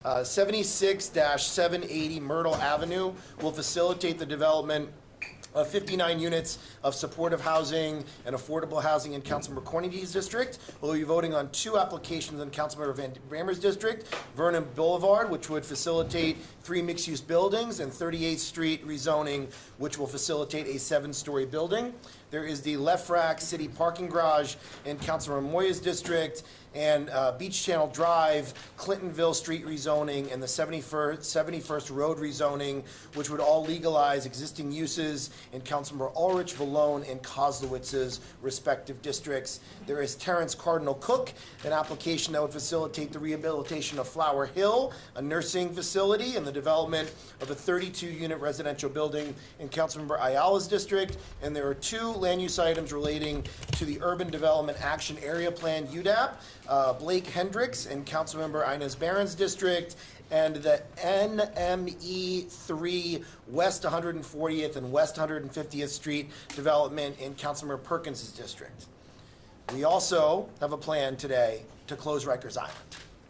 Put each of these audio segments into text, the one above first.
76-780 Myrtle Avenue will facilitate the development of 59 units of supportive housing and affordable housing in Councilmember Corning's district. We'll be voting on 2 applications in Councilmember Van Brammer's district, Vernon Boulevard, which would facilitate 3 mixed-use buildings, and 38th Street rezoning, which will facilitate a 7-story building. There is the Left Rack City Parking Garage in Councilmember Moya's district, and Beach Channel Drive, Clintonville Street rezoning, and the 71st Road rezoning, which would all legalize existing uses in Councilmember Ulrich, Vallone, and Kozlowitz's respective districts. There is Terrence Cardinal Cook, an application that would facilitate the rehabilitation of Flower Hill, a nursing facility, and the development of a 32-unit residential building in Councilmember Ayala's district. And there are 2 land use items relating to the Urban Development Action Area Plan, UDAP, Blake Hendricks in Councilmember Inez Barron's district, and the NME 3 West 140th and West 150th Street development in Councilmember Perkins' district. We also have a plan today to close Rikers Island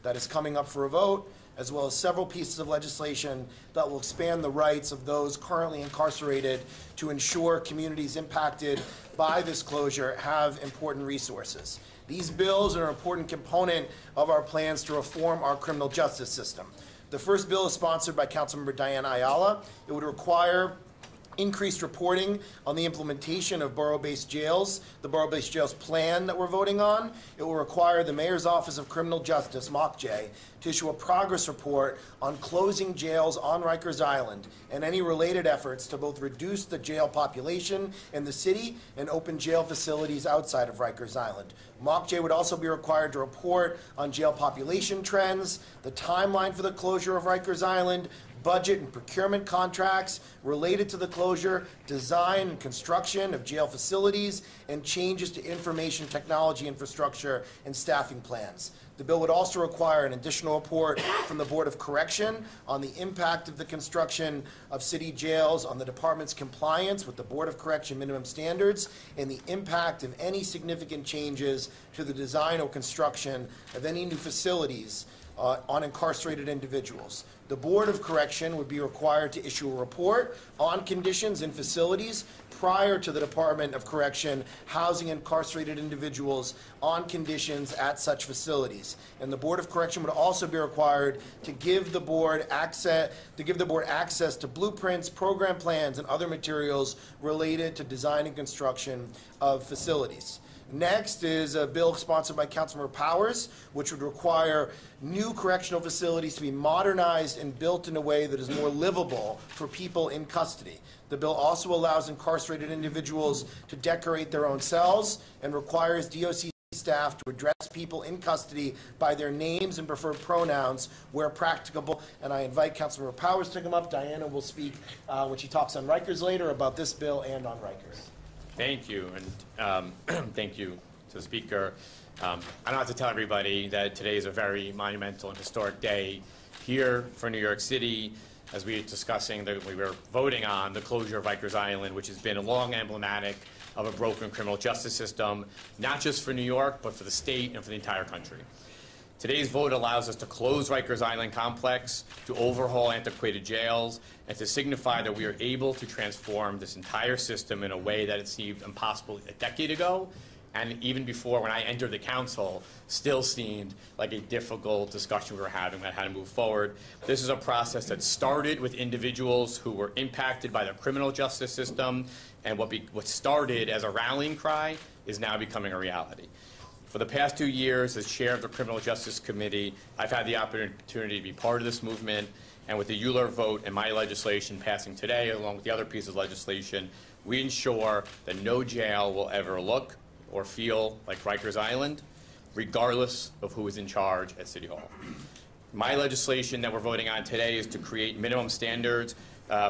that is coming up for a vote, as well as several pieces of legislation that will expand the rights of those currently incarcerated to ensure communities impacted by this closure have important resources. These bills are an important component of our plans to reform our criminal justice system. The first bill is sponsored by Councilmember Diana Ayala. It would require increased reporting on the implementation of borough-based jails, the borough-based jails plan that we're voting on. It will require the Mayor's Office of Criminal Justice, MOCJ, to issue a progress report on closing jails on Rikers Island and any related efforts to both reduce the jail population in the city and open jail facilities outside of Rikers Island. MOCJ would also be required to report on jail population trends, the timeline for the closure of Rikers Island, budget and procurement contracts related to the closure, design and construction of jail facilities, and changes to information technology infrastructure and staffing plans. The bill would also require an additional report from the Board of Correction on the impact of the construction of city jails on the department's compliance with the Board of Correction minimum standards and the impact of any significant changes to the design or construction of any new facilities on incarcerated individuals. The Board of Correction would be required to issue a report on conditions in facilities prior to the Department of Correction housing incarcerated individuals on conditions at such facilities. And the Board of Correction would also be required to give the board access to blueprints, program plans, and other materials related to design and construction of facilities. Next is a bill sponsored by Councilmember Powers, which would require new correctional facilities to be modernized and built in a way that is more livable for people in custody. The bill also allows incarcerated individuals to decorate their own cells and requires DOC staff to address people in custody by their names and preferred pronouns where practicable. And I invite Councilmember Powers to come up. Diana will speak when she talks on Rikers later about this bill and on Rikers. Thank you, and thank you to the Speaker. I don't have to tell everybody that today is a very monumental and historic day here for New York City, as we were discussing, we were voting on the closure of Rikers Island, which has been a long emblematic of a broken criminal justice system, not just for New York, but for the state and for the entire country. Today's vote allows us to close Rikers Island complex, to overhaul antiquated jails, and to signify that we are able to transform this entire system in a way that it seemed impossible a decade ago, and even before, when I entered the council, still seemed like a difficult discussion we were having about how to move forward. This is a process that started with individuals who were impacted by the criminal justice system, and what started as a rallying cry is now becoming a reality. For the past 2 years, as chair of the Criminal Justice Committee, I've had the opportunity to be part of this movement, and with the Euler vote and my legislation passing today, along with the other pieces of legislation, we ensure that no jail will ever look or feel like Rikers Island, regardless of who is in charge at City Hall. My legislation that we're voting on today is to create minimum standards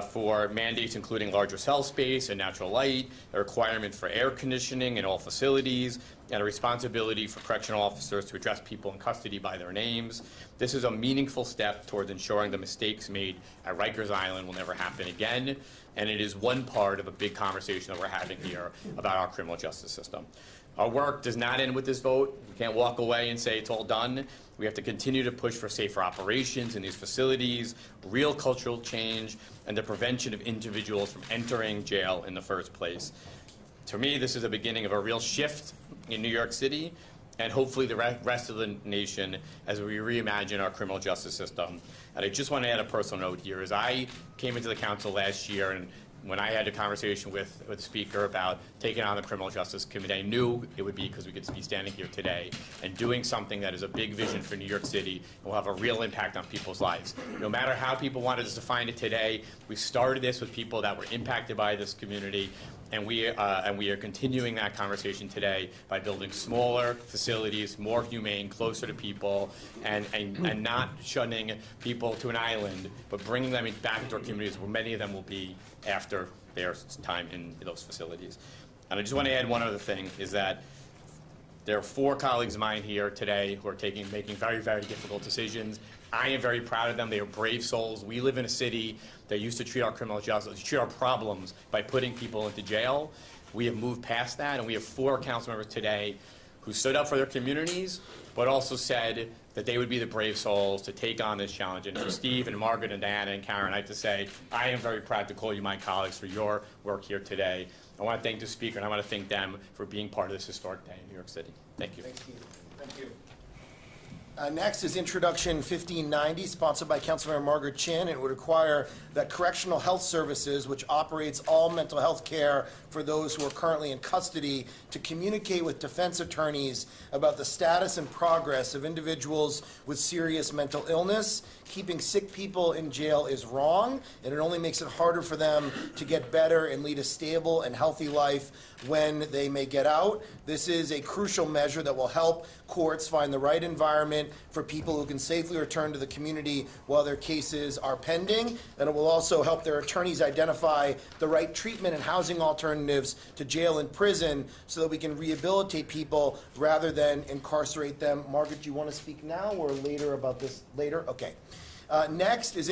for mandates including larger cell space and natural light, a requirement for air conditioning in all facilities, and a responsibility for correctional officers to address people in custody by their names. This is a meaningful step towards ensuring the mistakes made at Rikers Island will never happen again, and it is one part of a big conversation that we're having here about our criminal justice system. Our work does not end with this vote. We can't walk away and say it's all done. We have to continue to push for safer operations in these facilities, real cultural change, and the prevention of individuals from entering jail in the first place. To me, this is the beginning of a real shift in New York City, and hopefully the rest of the nation as we reimagine our criminal justice system. And I just want to add a personal note here. As I came into the council last year, and when I had a conversation with the Speaker about taking on the Criminal Justice Committee, I knew it would be because we could be standing here today and doing something that is a big vision for New York City and will have a real impact on people's lives. No matter how people wanted us to define it today, we started this with people that were impacted by this community, and we are continuing that conversation today by building smaller facilities, more humane, closer to people, and not shunning people to an island, but bringing them back into our communities where many of them will be after their time in those facilities. And I just want to add one other thing, is that there are 4 colleagues of mine here today who are making very, very difficult decisions. I am very proud of them. They are brave souls. We live in a city that used to treat our criminal justice, treat our problems by putting people into jail. We have moved past that, and we have 4 council members today who stood up for their communities, but also said that they would be the brave souls to take on this challenge. And for Steve and Margaret and Diana and Karen, I have to say, I am very proud to call you my colleagues for your work here today. I want to thank the Speaker, and I want to thank them for being part of this historic day in New York City. Thank you. Thanks, Steve. Thank you. Next is Introduction 1590, sponsored by Councilmember Margaret Chin. It would require that Correctional Health Services, which operates all mental health care for those who are currently in custody, to communicate with defense attorneys about the status and progress of individuals with serious mental illness. Keeping sick people in jail is wrong, and it only makes it harder for them to get better and lead a stable and healthy life when they may get out. This is a crucial measure that will help courts find the right environment for people who can safely return to the community while their cases are pending, and it will also help their attorneys identify the right treatment and housing alternatives to jail and prison so that we can rehabilitate people rather than incarcerate them. Margaret, do you want to speak now or later about this? Later? Okay. Next is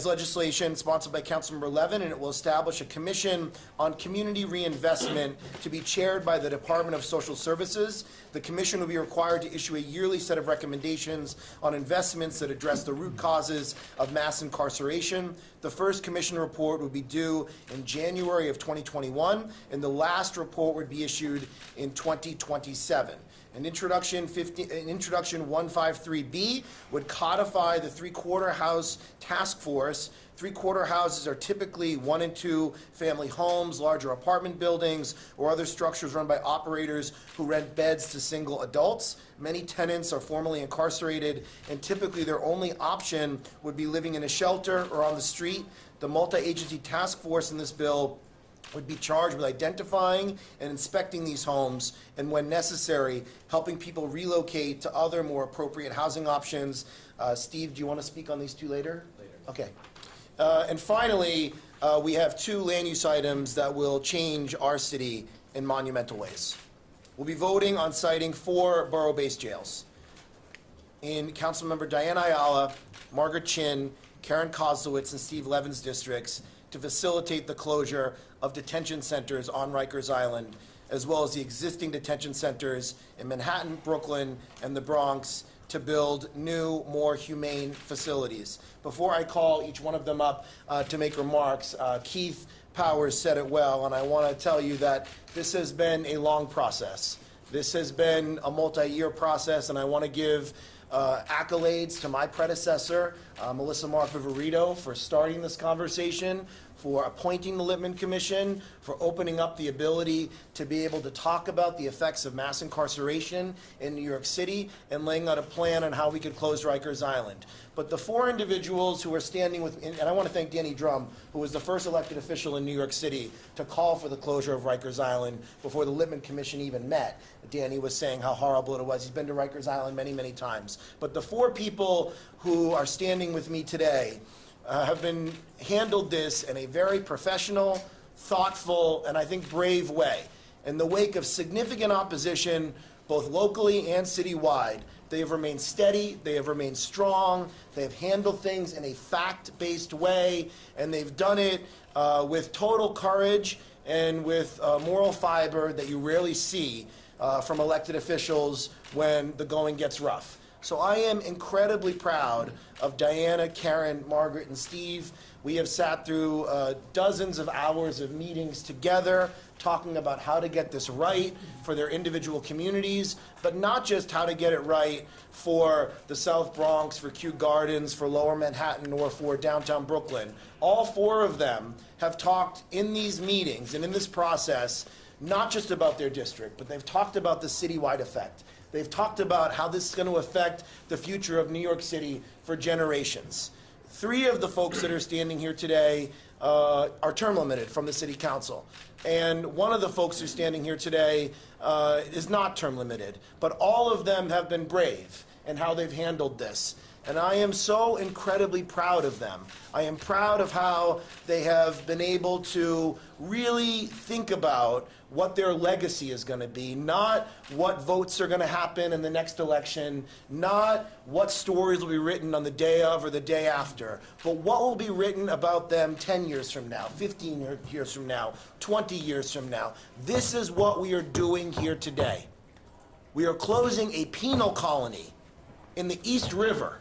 legislation sponsored by Councilmember Levin, and it will establish a commission on community reinvestment to be chaired by the Department of Social Services. The commission will be required to issue a yearly set of recommendations on investments that address the root causes of mass incarceration. The first commission report would be due in January of 2021, and the last report would be issued in 2027. Introduction 153B would codify the three-quarter house task force. Three-quarter houses are typically 1- and 2-family homes, larger apartment buildings, or other structures run by operators who rent beds to single adults. Many tenants are formerly incarcerated, and typically their only option would be living in a shelter or on the street. The multi-agency task force in this bill would be charged with identifying and inspecting these homes, and when necessary, helping people relocate to other more appropriate housing options. Steve, do you want to speak on these 2 later? Later. Okay. And finally, we have 2 land use items that will change our city in monumental ways. We'll be voting on citing 4 borough-based jails. In Councilmember Diana Ayala, Margaret Chin, Karen Koslowitz, and Steve Levin's districts, to facilitate the closure of detention centers on Rikers Island, as well as the existing detention centers in Manhattan, Brooklyn, and the Bronx, to build new, more humane facilities. Before I call each one of them up to make remarks, Keith Powers said it well, and I want to tell you that this has been a long process. This has been a multi-year process, and I want to give accolades to my predecessor, Melissa Mark Viverito, for starting this conversation, for appointing the Lippman Commission, for opening up the ability to be able to talk about the effects of mass incarceration in New York City, and laying out a plan on how we could close Rikers Island. But the 4 individuals who are standing with, and I want to thank Danny Drum, who was the first elected official in New York City to call for the closure of Rikers Island before the Lippman Commission even met. Danny was saying how horrible it was. He's been to Rikers Island many, many times. But the 4 people who are standing with me today have handled this in a very professional, thoughtful, and I think brave way. In the wake of significant opposition, both locally and citywide, they have remained steady, they have remained strong, they have handled things in a fact-based way, and they've done it with total courage and with moral fiber that you rarely see from elected officials when the going gets rough. So I am incredibly proud of Diana, Karen, Margaret, and Steve. We have sat through dozens of hours of meetings together, talking about how to get this right for their individual communities, but not just how to get it right for the South Bronx, for Kew Gardens, for Lower Manhattan, or for downtown Brooklyn. All four of them have talked in these meetings and in this process, not just about their district, but they've talked about the citywide effect. They've talked about how this is going to affect the future of New York City for generations. Three of the folks that are standing here today are term limited from the City Council. And one of the folks who's standing here today is not term limited. But all of them have been brave in how they've handled this. And I am so incredibly proud of them. I am proud of how they have been able to really think about what their legacy is going to be, not what votes are going to happen in the next election, not what stories will be written on the day of or the day after, but what will be written about them 10 years from now, 15 years from now, 20 years from now. This is what we are doing here today. We are closing a penal colony in the East River,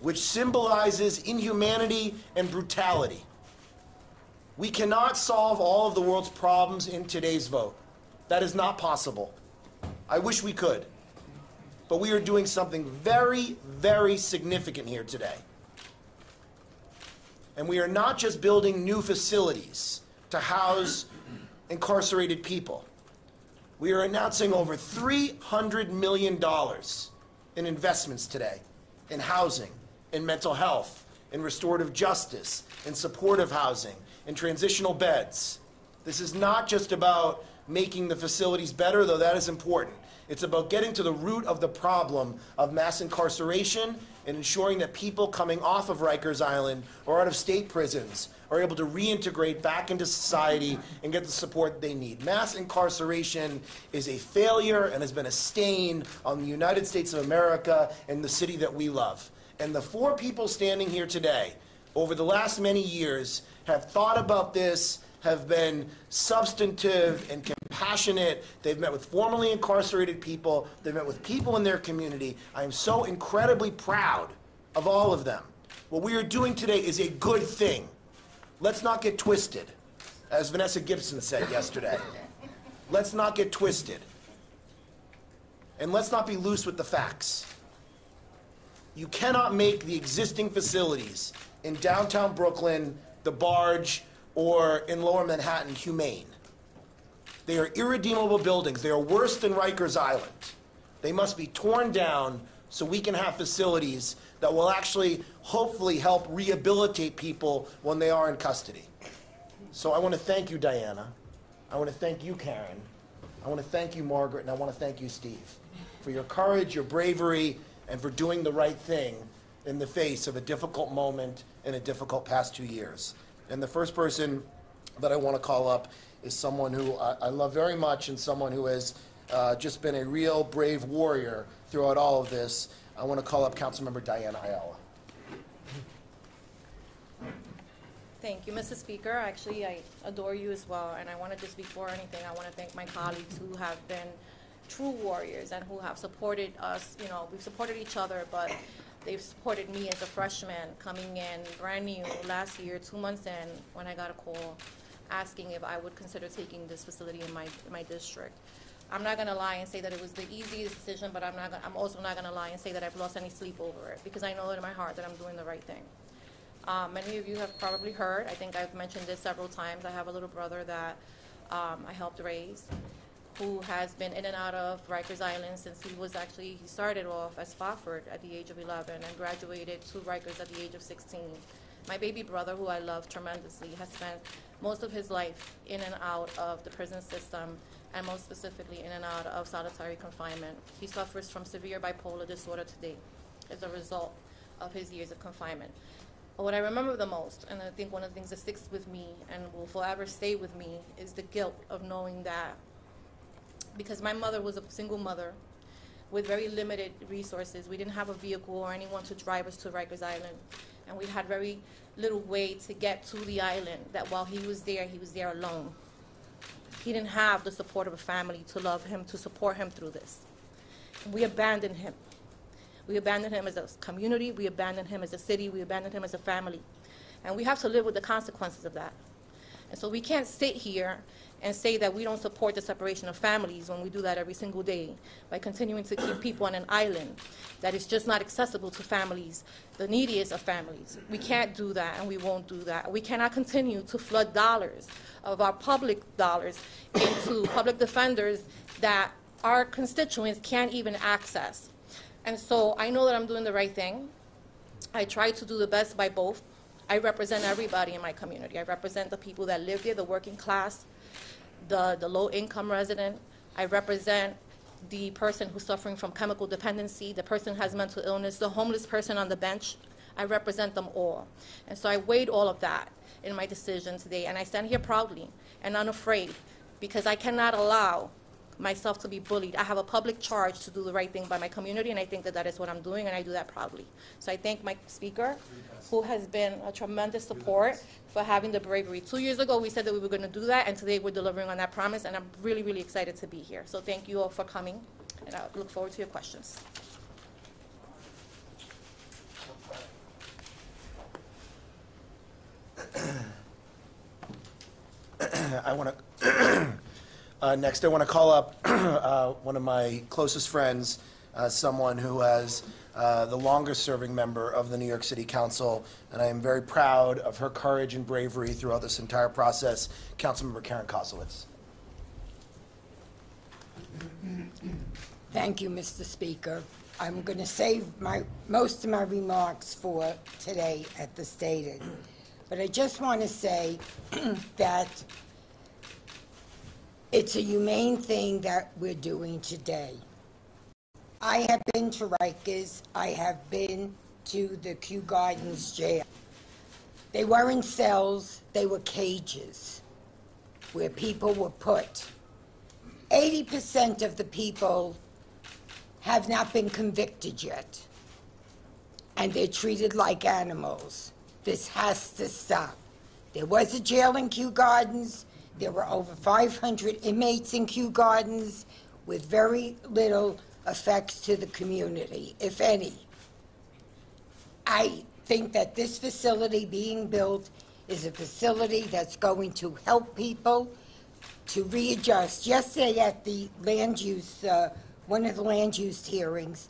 which symbolizes inhumanity and brutality. We cannot solve all of the world's problems in today's vote. That is not possible. I wish we could. But we are doing something very, very significant here today. And we are not just building new facilities to house incarcerated people. We are announcing over $300 million in investments today in housing, in mental health, in restorative justice, in supportive housing, in transitional beds. This is not just about making the facilities better, though that is important. It's about getting to the root of the problem of mass incarceration and ensuring that people coming off of Rikers Island or out of state prisons are able to reintegrate back into society and get the support they need. Mass incarceration is a failure and has been a stain on the United States of America and the city that we love. And the four people standing here today, over the last many years, have thought about this, have been substantive and compassionate. They've met with formerly incarcerated people. They've met with people in their community. I am so incredibly proud of all of them. What we are doing today is a good thing. Let's not get twisted, as Vanessa Gibson said yesterday. Let's not get twisted. And let's not be loose with the facts. You cannot make the existing facilities in downtown Brooklyn, the Barge, or in Lower Manhattan humane. They are irredeemable buildings. They are worse than Rikers Island. They must be torn down so we can have facilities that will actually hopefully help rehabilitate people when they are in custody. So I want to thank you, Diana. I want to thank you, Karen. I want to thank you, Margaret, and I want to thank you, Steve, for your courage, your bravery, and for doing the right thing in the face of a difficult moment in a difficult past 2 years. And the first person that I want to call up is someone who I love very much and someone who has just been a real brave warrior throughout all of this. I want to call up Councilmember Diana Ayala. Thank you, Mr. Speaker. Actually, I adore you as well, and I want to just, before anything, I want to thank my colleagues who have been true warriors and who have supported us. You know, we've supported each other, but they've supported me as a freshman coming in brand new last year, 2 months in, when I got a call asking if I would consider taking this facility in my district. I'm not going to lie and say that it was the easiest decision, but I'm also not going to lie and say that I've lost any sleep over it, because I know in my heart that I'm doing the right thing. Many of you have probably heard, I think I've mentioned this several times, I have a little brother that I helped raise, who has been in and out of Rikers Island since he started off as Spofford at the age of 11 and graduated to Rikers at the age of 16. My baby brother, who I love tremendously, has spent most of his life in and out of the prison system, and most specifically in and out of solitary confinement. He suffers from severe bipolar disorder today as a result of his years of confinement. But what I remember the most, and I think one of the things that sticks with me and will forever stay with me, is the guilt of knowing that, because my mother was a single mother with very limited resources. We didn't have a vehicle or anyone to drive us to Rikers Island, and we had very little way to get to the island, that while he was there alone. He didn't have the support of a family to love him, to support him through this. We abandoned him. We abandoned him as a community. We abandoned him as a city. We abandoned him as a family. And we have to live with the consequences of that. And so we can't sit here and say that we don't support the separation of families when we do that every single day by continuing to keep people on an island that is just not accessible to families, the neediest of families. We can't do that, and we won't do that. We cannot continue to flood dollars of our public dollars into public defenders that our constituents can't even access. And so I know that I'm doing the right thing. I try to do the best by both. I represent everybody in my community. I represent the people that live here, the working class, the low-income resident. I represent the person who's suffering from chemical dependency, the person who has mental illness, the homeless person on the bench. I represent them all. And so I weighed all of that in my decision today, and I stand here proudly and unafraid because I cannot allow myself to be bullied. I have a public charge to do the right thing by my community, and I think that that is what I'm doing, and I do that proudly. So I thank my speaker, who has been a tremendous support for having the bravery. 2 years ago, we said that we were going to do that, and today we're delivering on that promise, and I'm really, really excited to be here. So thank you all for coming, and I look forward to your questions. Next, I want to call up one of my closest friends, someone who has the longest-serving member of the New York City Council, and I am very proud of her courage and bravery throughout this entire process, Councilmember Karen Koslowitz. Thank you, Mr. Speaker. I'm going to save most of my remarks for today at the Stated, but I just want to say that it's a humane thing that we're doing today. I have been to Rikers. I have been to the Kew Gardens jail. They weren't cells, they were cages where people were put. 80% of the people have not been convicted yet, and they're treated like animals. This has to stop. There was a jail in Kew Gardens. There were over 500 inmates in Kew Gardens with very little effects to the community, if any. I think that this facility being built is a facility that's going to help people to readjust. Yesterday at the land use, one of the land use hearings,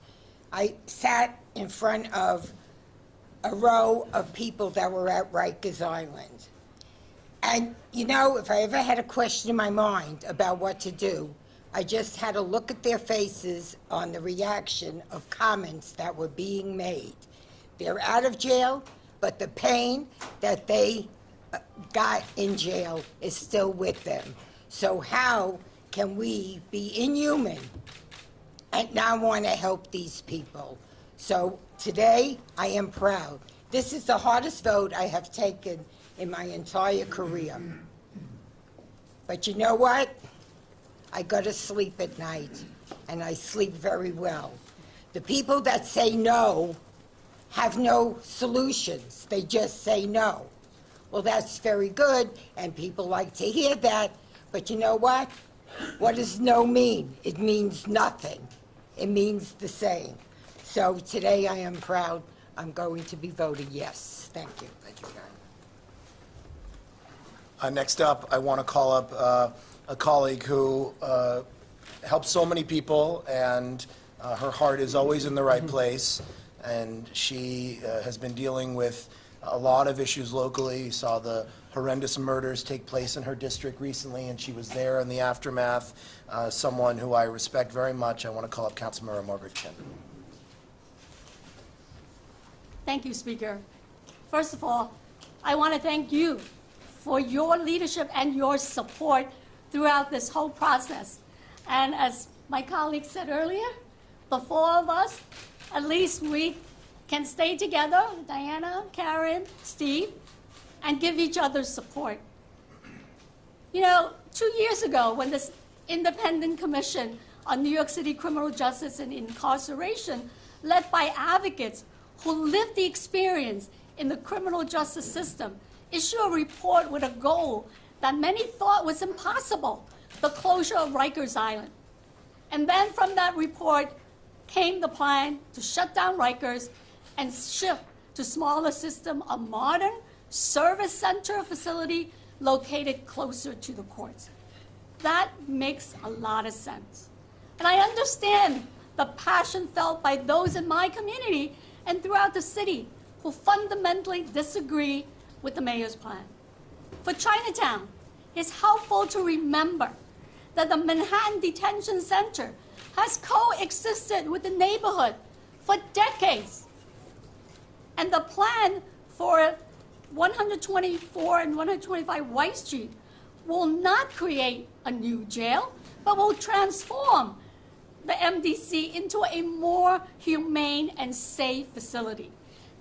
I sat in front of a row of people that were at Rikers Island. And, you know, if I ever had a question in my mind about what to do, I just had to look at their faces on the reaction of comments that were being made. They're out of jail, but the pain that they got in jail is still with them. So how can we be inhuman and not want to help these people? So today, I am proud. This is the hardest vote I have taken in my entire career. But you know what? I go to sleep at night, and I sleep very well. The people that say no have no solutions. They just say no. Well, that's very good, and people like to hear that. But you know what? What does no mean? It means nothing. It means the same. So today I am proud. I'm going to be voting yes. Thank you. Thank you, Karen. Next up, I want to call up a colleague who helps so many people, and her heart is always in the right place. And she has been dealing with a lot of issues locally. You saw the horrendous murders take place in her district recently, and she was there in the aftermath. Someone who I respect very much. I want to call up Councilmember Margaret Chin. Thank you, Speaker. First of all, I want to thank you for your leadership and your support throughout this whole process. And as my colleague said earlier, the four of us, at least we can stay together, Diana, Karen, Steve, and give each other support. You know, 2 years ago, when this independent commission on New York City criminal justice and incarceration, led by advocates who lived the experience in the criminal justice system, issued a report with a goal that many thought was impossible, the closure of Rikers Island. And then from that report came the plan to shut down Rikers and shift to smaller system, a modern service center facility located closer to the courts. That makes a lot of sense. And I understand the passion felt by those in my community and throughout the city who fundamentally disagree with the mayor's plan. For Chinatown, it's helpful to remember that the Manhattan Detention Center has coexisted with the neighborhood for decades. And the plan for 124 and 125 White Street will not create a new jail, but will transform the MDC into a more humane and safe facility.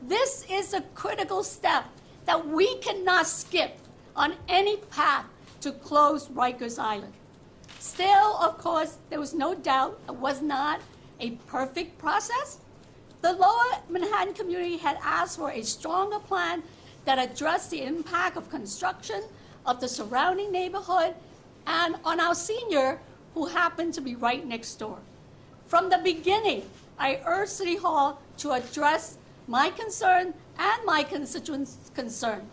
This is a critical step that we cannot skip on any path to close Rikers Island. Still, of course, there was no doubt it was not a perfect process. The Lower Manhattan community had asked for a stronger plan that addressed the impact of construction of the surrounding neighborhood and on our senior who happened to be right next door. From the beginning, I urged City Hall to address my concern and my constituents' concern.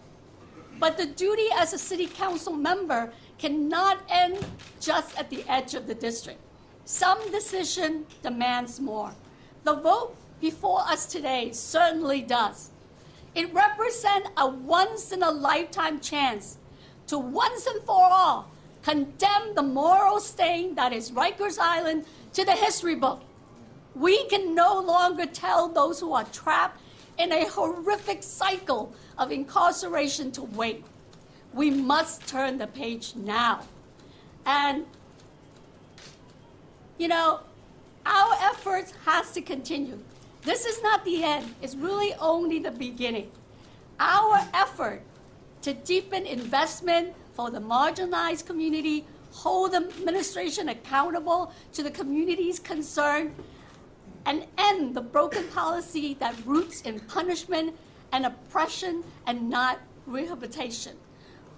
But the duty as a city council member cannot end just at the edge of the district. Some decision demands more. The vote before us today certainly does. It represents a once-in-a-lifetime chance to once and for all condemn the moral stain that is Rikers Island to the history book. We can no longer tell those who are trapped in a horrific cycle of incarceration to wait. We must turn the page now. And, you know, our efforts has to continue. This is not the end. It's really only the beginning. Our effort to deepen investment for the marginalized community, hold the administration accountable to the community's concern, and end the broken policy that roots in punishment and oppression and not rehabilitation.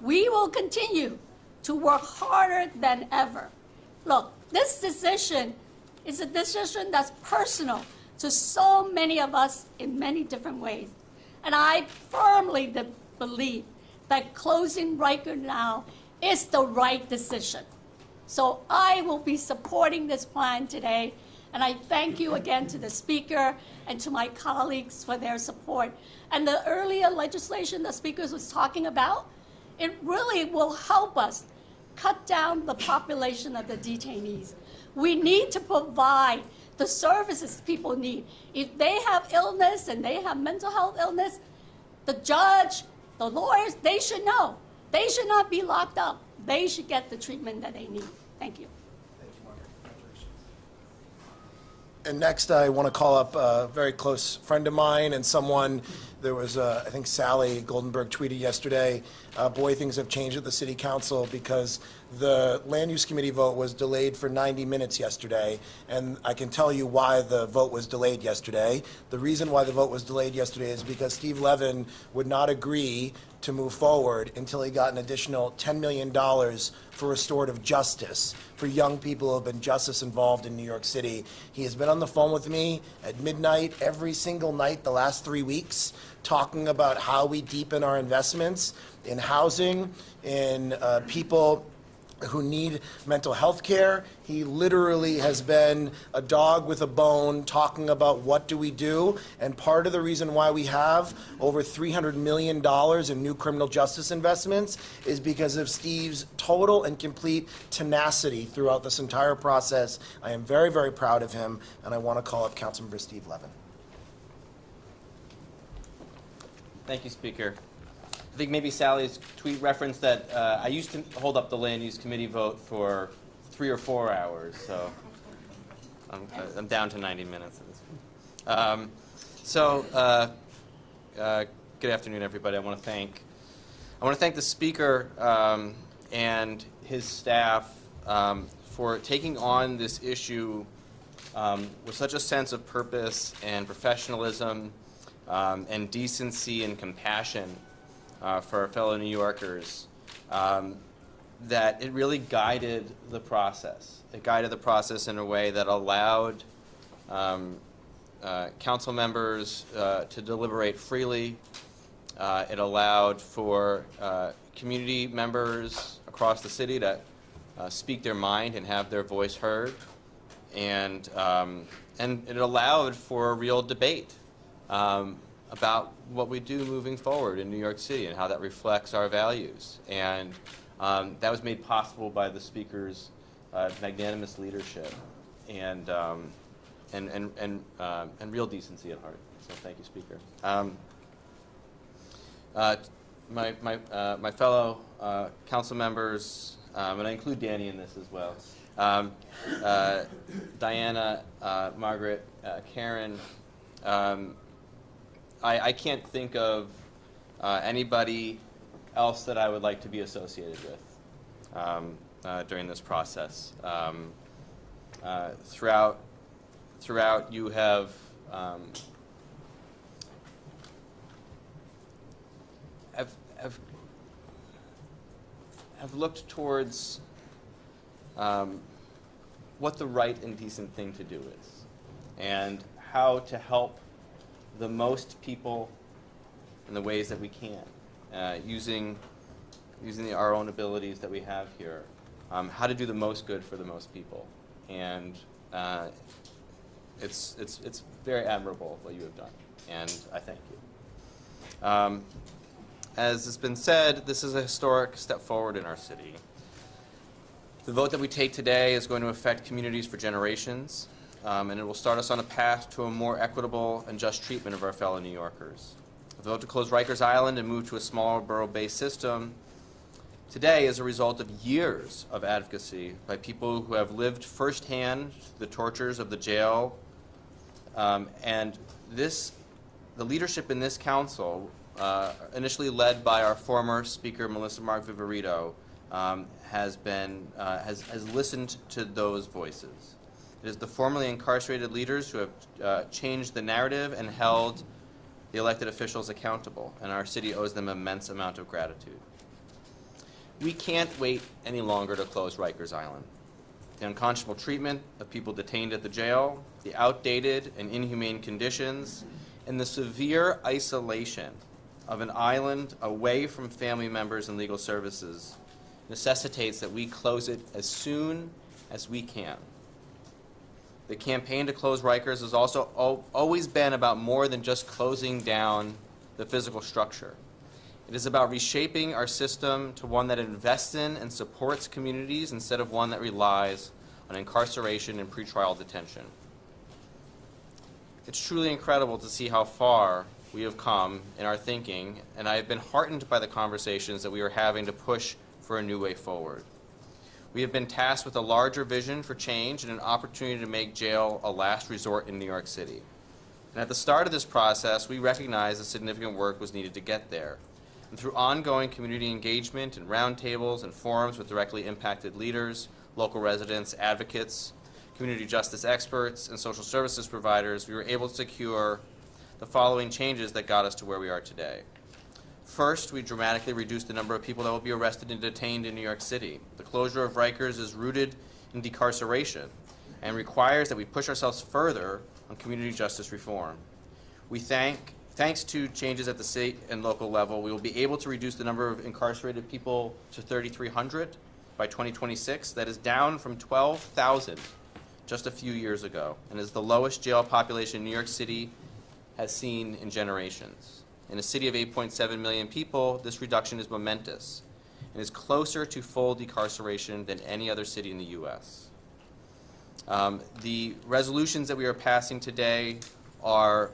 We will continue to work harder than ever. Look, this decision is a decision that's personal to so many of us in many different ways. And I firmly believe that closing Rikers now is the right decision. So I will be supporting this plan today. And I thank you again to the Speaker and to my colleagues for their support. And the earlier legislation the Speaker was talking about, it really will help us cut down the population of the detainees. We need to provide the services people need. If they have illness and they have mental health illness, the judge, the lawyers, they should know. They should not be locked up. They should get the treatment that they need. Thank you. And next, I want to call up a very close friend of mine and someone, there was, I think Sally Goldenberg tweeted yesterday, boy, things have changed at the City Council because the Land Use Committee vote was delayed for 90 minutes yesterday, and I can tell you why the vote was delayed yesterday. The reason why the vote was delayed yesterday is because Steve Levin would not agree to move forward until he got an additional $10 million for restorative justice for young people who have been justice involved in New York City. He has been on the phone with me at midnight every single night the last 3 weeks talking about how we deepen our investments in housing, in people who need mental health care. He literally has been a dog with a bone talking about what do we do. And part of the reason why we have over $300 million in new criminal justice investments is because of Steve's total and complete tenacity throughout this entire process. I am very, very proud of him, and I want to call up Councilmember Steve Levin. Thank you, Speaker. I think maybe Sally's tweet referenced that I used to hold up the Land Use Committee vote for 3 or 4 hours, so I'm down to 90 minutes at this point. Good afternoon, everybody. I want to thank the Speaker and his staff for taking on this issue with such a sense of purpose and professionalism and decency and compassion for our fellow New Yorkers. that it really guided the process. It guided the process in a way that allowed council members to deliberate freely. It allowed for community members across the city to speak their mind and have their voice heard. And it allowed for a real debate about what we do moving forward in New York City and how that reflects our values. And that was made possible by the speaker's magnanimous leadership and real decency at heart. So thank you, Speaker. My fellow council members, and I include Danny in this as well, Diana, Margaret, Karen, I can't think of anybody else that I would like to be associated with during this process. Throughout, you have looked towards what the right and decent thing to do is, and how to help the most people in the ways that we can, using our own abilities that we have here, how to do the most good for the most people, and it's very admirable what you have done, and I thank you. As has been said, this is a historic step forward in our city. The vote that we take today is going to affect communities for generations, and it will start us on a path to a more equitable and just treatment of our fellow New Yorkers. The vote to close Rikers Island and move to a smaller borough-based system today is a result of years of advocacy by people who have lived firsthand the tortures of the jail, and the leadership in this council, initially led by our former Speaker Melissa Mark Viverito, has listened to those voices. It is the formerly incarcerated leaders who have changed the narrative and held the elected officials accountable, and our city owes them an immense amount of gratitude. We can't wait any longer to close Rikers Island. The unconscionable treatment of people detained at the jail, the outdated and inhumane conditions, and the severe isolation of an island away from family members and legal services necessitates that we close it as soon as we can. The campaign to close Rikers has also always been about more than just closing down the physical structure. It is about reshaping our system to one that invests in and supports communities instead of one that relies on incarceration and pretrial detention. It's truly incredible to see how far we have come in our thinking, and I have been heartened by the conversations that we are having to push for a new way forward. We have been tasked with a larger vision for change and an opportunity to make jail a last resort in New York City. And at the start of this process, we recognized that significant work was needed to get there. And through ongoing community engagement and roundtables and forums with directly impacted leaders, local residents, advocates, community justice experts, and social services providers, we were able to secure the following changes that got us to where we are today. First, we dramatically reduced the number of people that will be arrested and detained in New York City. The closure of Rikers is rooted in decarceration and requires that we push ourselves further on community justice reform. Thanks to changes at the state and local level, we will be able to reduce the number of incarcerated people to 3,300 by 2026. That is down from 12,000 just a few years ago, and is the lowest jail population New York City has seen in generations. In a city of 8.7 million people, this reduction is momentous and is closer to full decarceration than any other city in the U.S. The resolutions that we are passing today are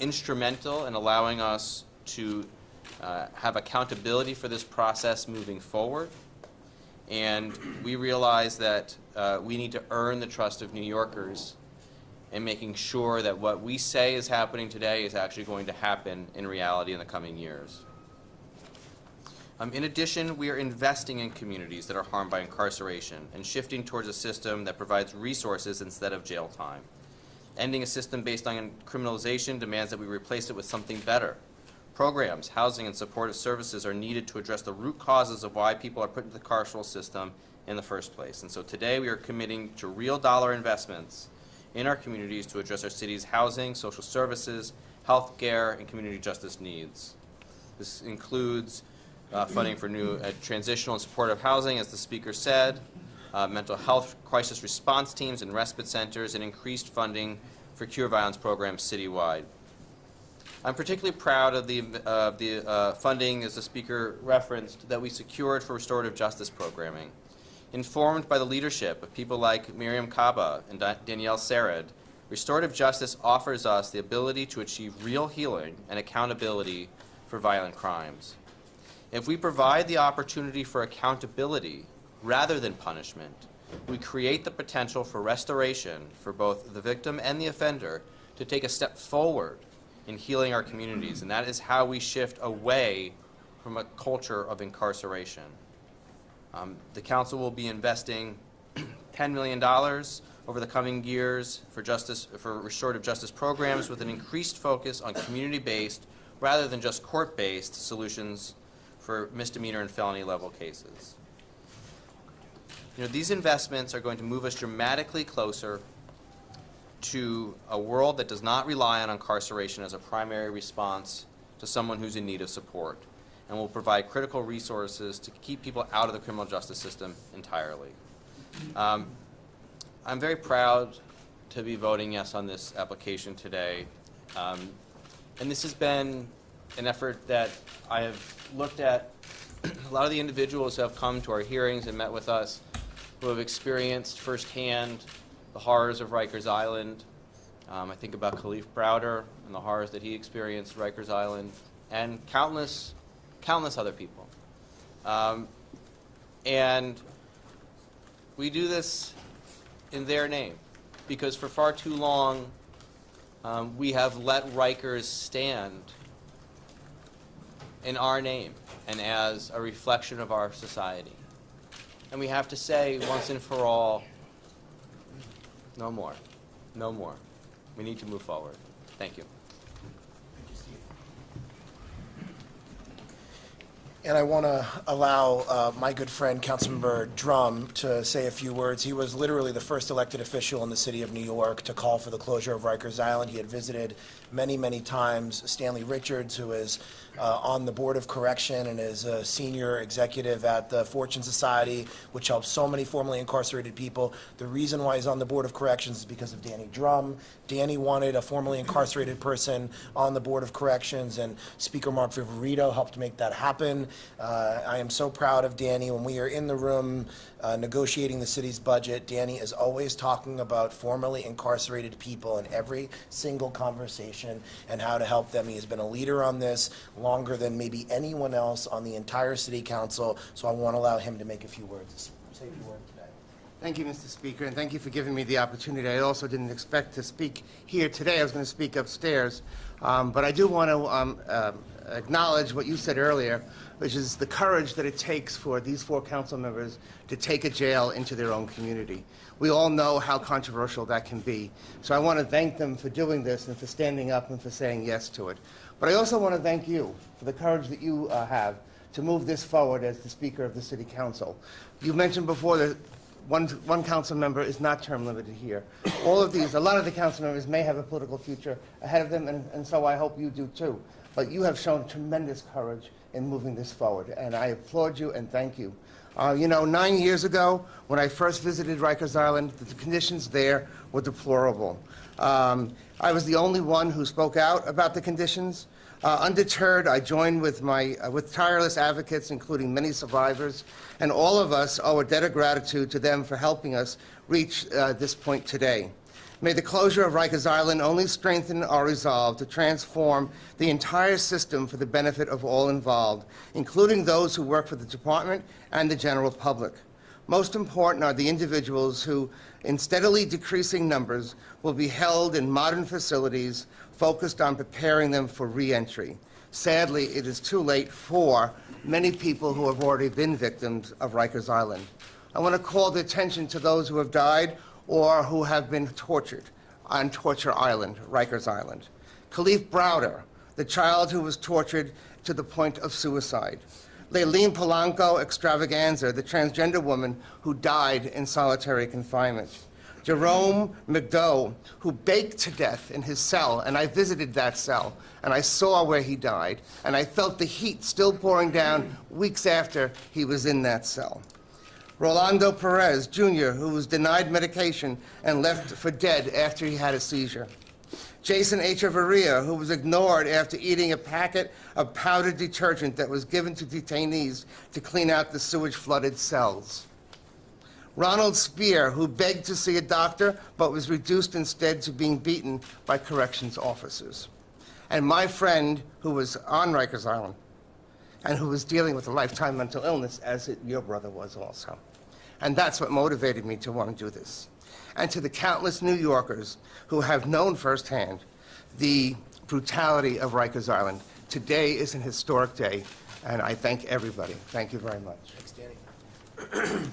instrumental in allowing us to have accountability for this process moving forward. And we realize that we need to earn the trust of New Yorkers and making sure that what we say is happening today is actually going to happen in reality in the coming years. In addition, we are investing in communities that are harmed by incarceration and shifting towards a system that provides resources instead of jail time. Ending a system based on criminalization demands that we replace it with something better, programs, housing, and supportive services are needed to address the root causes of why people are put into the carceral system in the first place. And so today we are committing to real dollar investments in our communities to address our city's housing, social services, health care, and community justice needs. This includes funding for new transitional and supportive housing, as the speaker said, mental health crisis response teams and respite centers, and increased funding for cure violence programs citywide. I'm particularly proud of the funding, as the speaker referenced, that we secured for restorative justice programming. Informed by the leadership of people like Miriam Kaba and Danielle Sarad, restorative justice offers us the ability to achieve real healing and accountability for violent crimes. If we provide the opportunity for accountability rather than punishment, we create the potential for restoration for both the victim and the offender to take a step forward in healing our communities, and that is how we shift away from a culture of incarceration. The council will be investing $10 million over the coming years for restorative justice programs with an increased focus on community-based rather than just court-based solutions for misdemeanor and felony level cases. These investments are going to move us dramatically closer to a world that does not rely on incarceration as a primary response to someone who's in need of support, and will provide critical resources to keep people out of the criminal justice system entirely. I'm very proud to be voting yes on this application today. And this has been an effort that I have looked at. A lot of the individuals who have come to our hearings and met with us who have experienced firsthand the horrors of Rikers Island. I think about Khalif Browder and the horrors that he experienced at Rikers Island, and countless other people. And we do this in their name, because for far too long we have let Rikers stand in our name and as a reflection of our society. And we have to say once and for all, no more. No more. We need to move forward. Thank you. And I want to allow my good friend, Councilmember Drum, to say a few words. He was literally the first elected official in the city of New York to call for the closure of Rikers Island. He had visited many, many times Stanley Richards, who is on the Board of Correction and is a senior executive at the Fortune Society, which helps so many formerly incarcerated people. The reason why he's on the Board of Corrections is because of Danny Drum. Danny wanted a formerly incarcerated person on the Board of Corrections, and Speaker Mark Viverito helped make that happen. I am so proud of Danny. When we are in the room negotiating the city's budget, Danny is always talking about formerly incarcerated people in every single conversation and how to help them. He has been a leader on this longer than maybe anyone else on the entire city council, so I want to allow him to make a few words, say a few words today. Thank you, Mr. Speaker, and thank you for giving me the opportunity. I also didn't expect to speak here today. I was going to speak upstairs, but I do want to acknowledge what you said earlier, which is the courage that it takes for these 4 council members to take a jail into their own community. We all know how controversial that can be. So I want to thank them for doing this and for standing up and for saying yes to it. But I also want to thank you for the courage that you have to move this forward as the Speaker of the City Council. You mentioned before that one council member is not term limited here. A lot of the council members may have a political future ahead of them, and so I hope you do too. But you have shown tremendous courage in moving this forward, and I applaud you and thank you. 9 years ago, when I first visited Rikers Island, the conditions there were deplorable. I was the only one who spoke out about the conditions. Undeterred, I joined with tireless advocates, including many survivors, and all of us owe a debt of gratitude to them for helping us reach this point today. May the closure of Rikers Island only strengthen our resolve to transform the entire system for the benefit of all involved, including those who work for the department and the general public. Most important are the individuals who, in steadily decreasing numbers, will be held in modern facilities focused on preparing them for re-entry. Sadly, it is too late for many people who have already been victims of Rikers Island. I want to call the attention to those who have died or who have been tortured on Torture Island, Rikers Island. Khalif Browder, the child who was tortured to the point of suicide. Leilene Polanco Extravaganza, the transgender woman who died in solitary confinement. Jerome McDough, who baked to death in his cell, and I visited that cell, and I saw where he died, and I felt the heat still pouring down weeks after he was in that cell. Rolando Perez, Jr., who was denied medication and left for dead after he had a seizure. Jason Echeverria, who was ignored after eating a packet of powdered detergent that was given to detainees to clean out the sewage-flooded cells. Ronald Spear, who begged to see a doctor but was reduced instead to being beaten by corrections officers. And my friend, who was on Rikers Island and who was dealing with a lifetime mental illness, as your brother was also. And that's what motivated me to want to do this. And to the countless New Yorkers who have known firsthand the brutality of Rikers Island, today is an historic day, and I thank everybody. Thank you very much. Thanks, Danny.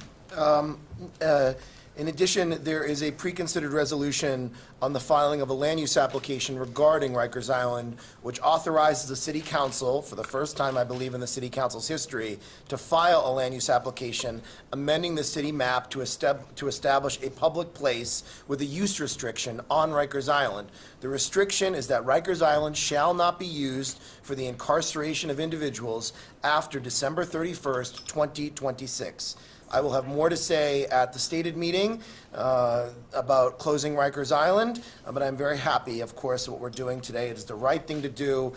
In addition, there is a pre-considered resolution on the filing of a land use application regarding Rikers Island, which authorizes the City Council, for the first time, I believe, in the City Council's history, to file a land use application amending the city map to establish a public place with a use restriction on Rikers Island. The restriction is that Rikers Island shall not be used for the incarceration of individuals after December 31st, 2026. I will have more to say at the stated meeting about closing Rikers Island, but I'm very happy, of course, what we're doing today. It is the right thing to do.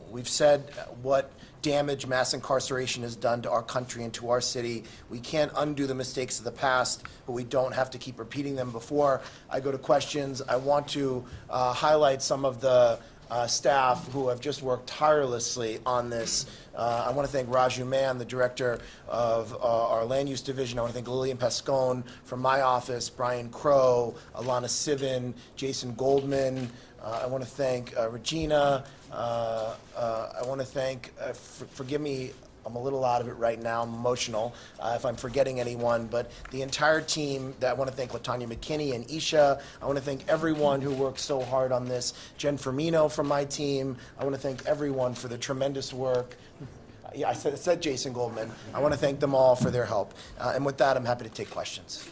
We've said what damage mass incarceration has done to our country and to our city. We can't undo the mistakes of the past, but we don't have to keep repeating them. Before I go to questions, I want to highlight some of the staff who have just worked tirelessly on this. I want to thank Raju Mann, the director of our land use division. I want to thank Lillian Pescone from my office, Brian Crow, Alana Sivan, Jason Goldman. I want to thank Regina. I want to thank, forgive me, I'm a little out of it right now. I'm emotional if I'm forgetting anyone, but the entire team, I want to thank LaTanya McKinney and Isha. I want to thank everyone who worked so hard on this. Jen Firmino from my team. I want to thank everyone for the tremendous work. Yeah, I said Jason Goldman. I want to thank them all for their help. And with that, I'm happy to take questions.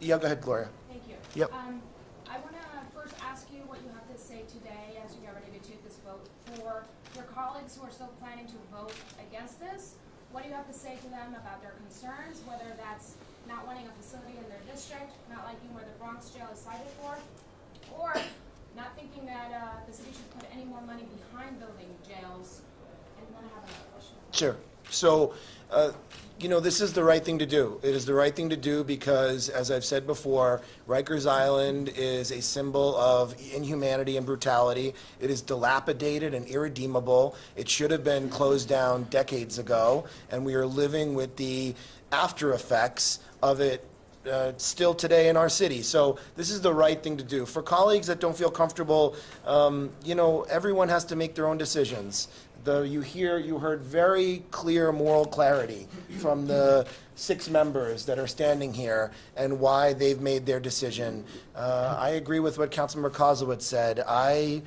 Yeah, go ahead, Gloria. Thank you. Yep. I want to first ask you what you have to say today as you get ready to take this vote. For your colleagues who are still planning to vote against this, what do you have to say to them about their concerns, whether that's not wanting a facility in their district, not liking where the Bronx jail is cited for, or not thinking that the city should put any more money behind building jails? And then I have another question. Sure. So, you know, this is the right thing to do. It is the right thing to do because, as I've said before, Rikers Island is a symbol of inhumanity and brutality. It is dilapidated and irredeemable. It should have been closed down decades ago, and we are living with the after effects of it still today in our city. So this is the right thing to do. For colleagues that don't feel comfortable, you know, everyone has to make their own decisions. You heard very clear moral clarity from the 6 members that are standing here and why they've made their decision. I agree with what Councilmember Kozowitz said. I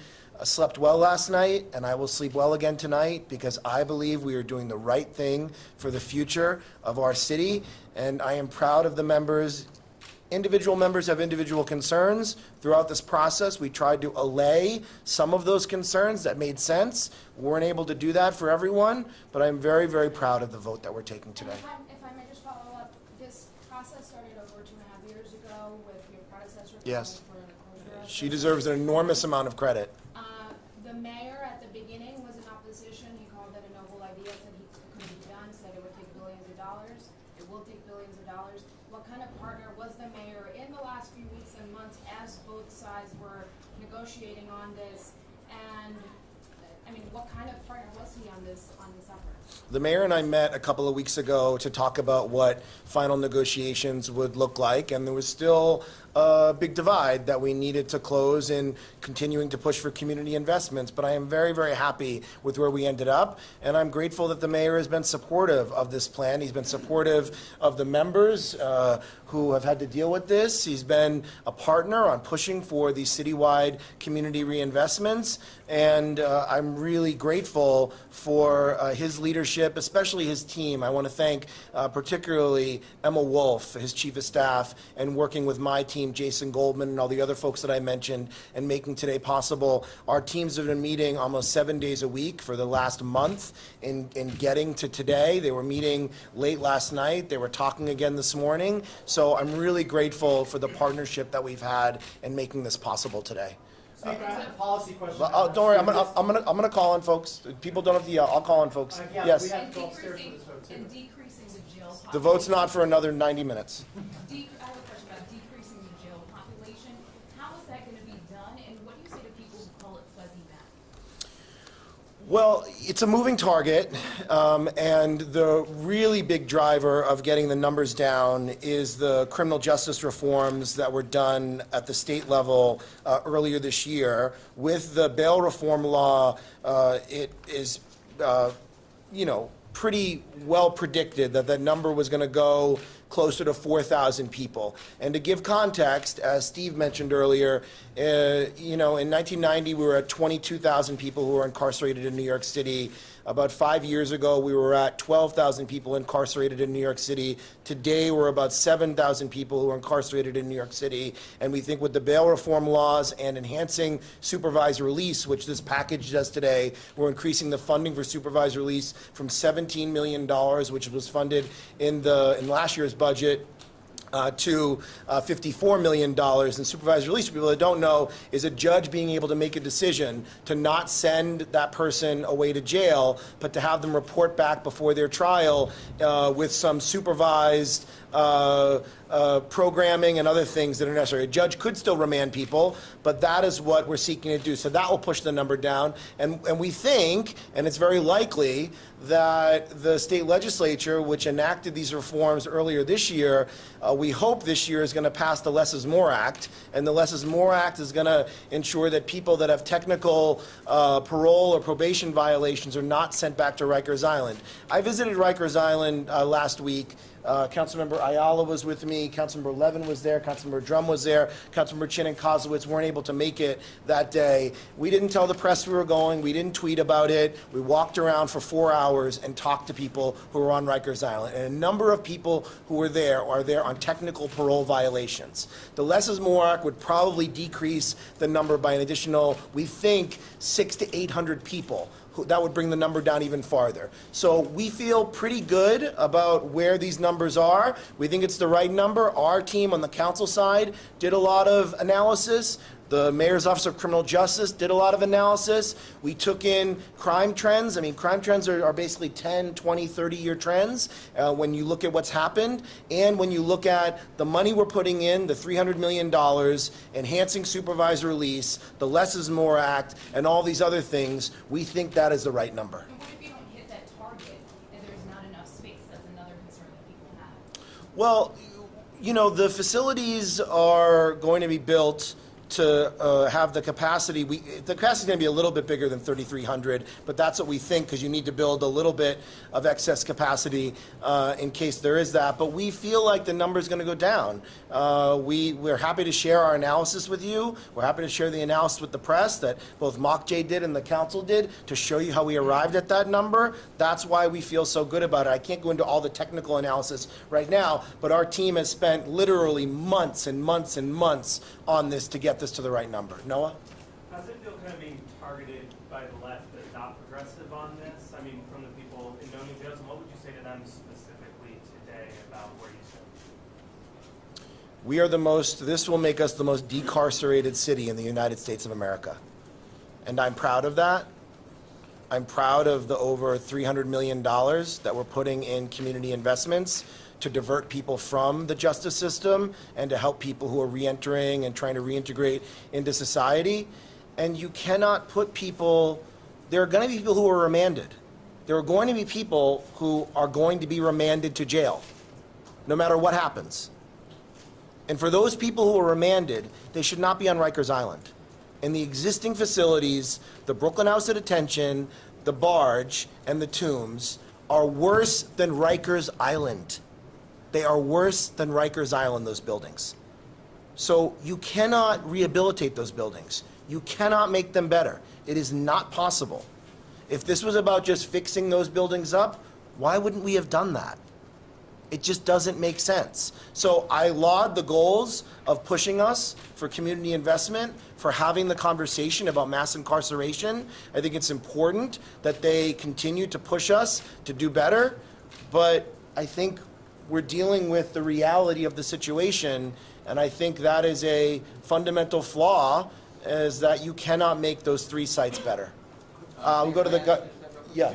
slept well last night, and I will sleep well again tonight because I believe we are doing the right thing for the future of our city, and I am proud of the members. Individual members have individual concerns. Throughout this process, we tried to allay some of those concerns that made sense. We weren't able to do that for everyone, but I'm very, very proud of the vote that we're taking today. If I may just follow up, this process started over 2.5 years ago with your predecessor. Yes. For the closure of She it. deserves an enormous amount of credit. The mayor at the beginning was in opposition. He called it a noble idea, said it couldn't be done, said it would take billions of dollars. It will take billions of dollars. What kind of partner was the mayor in the last few weeks and months as both sides were negotiating on this? And I mean, what kind of partner was he on this effort? The mayor and I met a couple of weeks ago to talk about what final negotiations would look like, and there was still a big divide that we needed to close in continuing to push for community investments. But I am very, very happy with where we ended up, and I'm grateful that the mayor has been supportive of this plan. He's been supportive of the members who have had to deal with this. He's been a partner on pushing for these citywide community reinvestments, and I'm really grateful for his leadership, especially his team. I want to thank particularly Emma Wolf, his chief of staff, and working with my team, Jason Goldman, and all the other folks that I mentioned, and making today possible. Our teams have been meeting almost 7 days a week for the last month in getting to today. They were meeting late last night. They were talking again this morning. So I'm really grateful for the partnership that we've had in making this possible today. Speaker, I have a policy question. Don't worry, I'm gonna call on folks. People don't have to yell. I'll call on folks. Yes. We have to go upstairs for this vote, too. And decreasing the jail population. The vote's not for another 90 minutes. I have a question about decreasing the jail population. How is that going to be done, and what do you say to people who call it fuzzy math? Well, it's a moving target, and the really big driver of getting the numbers down is the criminal justice reforms that were done at the state level earlier this year. With the bail reform law, it is, pretty well predicted that that number was going to go closer to 4,000 people. And to give context, as Steve mentioned earlier, in 1990 we were at 22,000 people who were incarcerated in New York City. About 5 years ago, we were at 12,000 people incarcerated in New York City. Today, we're about 7,000 people who are incarcerated in New York City. And we think with the bail reform laws and enhancing supervised release, which this package does today, we're increasing the funding for supervised release from $17 million, which was funded in last year's budget, to $54 million in supervised release. For people that don't know, is a judge being able to make a decision to not send that person away to jail, but to have them report back before their trial with some supervised programming and other things that are necessary. A judge could still remand people, but that is what we're seeking to do. So that will push the number down. And we think, and it's very likely, that the state legislature, which enacted these reforms earlier this year, we hope this year is going to pass the Less is More Act. And the Less is More Act is going to ensure that people that have technical parole or probation violations are not sent back to Rikers Island. I visited Rikers Island last week. Councilmember Ayala was with me, Councilmember Levin was there, Councilmember Drum was there, Councilmember Chin and Kozowitz weren't able to make it that day. We didn't tell the press we were going, we didn't tweet about it, we walked around for 4 hours and talked to people who were on Rikers Island. And a number of people who were there are there on technical parole violations. The Less is More Act would probably decrease the number by an additional, we think, 600 to 800 people. That would bring the number down even farther. So we feel pretty good about where these numbers are. We think it's the right number. Our team on the council side did a lot of analysis. The Mayor's Office of Criminal Justice did a lot of analysis. We took in crime trends. I mean, crime trends are basically 10, 20, 30-year trends when you look at what's happened. And when you look at the money we're putting in, the $300 million, enhancing supervised release, the Less is More Act, and all these other things, we think that is the right number. And what if you don't hit that target and there's not enough space? That's another concern that people have. Well, the facilities are going to be built to have the capacity. The capacity is going to be a little bit bigger than 3,300, but that's what we think, because you need to build a little bit of excess capacity in case there is that. But we feel like the number is going to go down. We're happy to share our analysis with you. We're happy to share the analysis with the press that both MockJ did and the council did to show you how we arrived at that number. That's why we feel so good about it. I can't go into all the technical analysis right now, but our team has spent literally months and months and months on this to get this to the right number. Noah? How's it feel kind of being targeted by the left that's not progressive on this? I mean, from the people in New Jersey, what would you say to them specifically today about where you stand? We are this will make us the most decarcerated city in the United States of America. And I'm proud of that. I'm proud of the over $300 million that we're putting in community investments to divert people from the justice system and to help people who are reentering and trying to reintegrate into society. And you cannot put people, there are going to be people who are remanded. There are going to be people who are going to be remanded to jail, no matter what happens. And for those people who are remanded, they should not be on Rikers Island. And the existing facilities, the Brooklyn House of Detention, the barge, and the tombs are worse than Rikers Island. They are worse than Rikers Island, those buildings. So you cannot rehabilitate those buildings. You cannot make them better. It is not possible. If this was about just fixing those buildings up, why wouldn't we have done that? It just doesn't make sense. So I laud the goals of pushing us for community investment, for having the conversation about mass incarceration. I think it's important that they continue to push us to do better, but I think we're dealing with the reality of the situation, and I think that is a fundamental flaw, is that you cannot make those 3 sites better. We'll go to the yeah.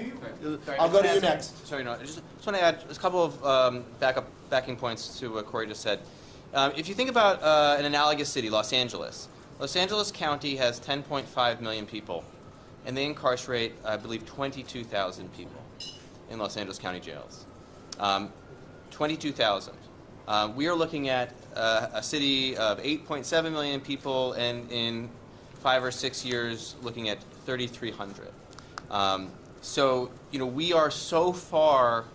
I'll go to you next. Sorry, no. I just want to add a couple of backing points to what Corey just said. If you think about an analogous city, Los Angeles. Los Angeles County has 10.5 million people, and they incarcerate, I believe, 22,000 people in Los Angeles County jails. 22,000. We are looking at a city of 8.7 million people, and in 5 or 6 years, looking at 3,300. So, we are so far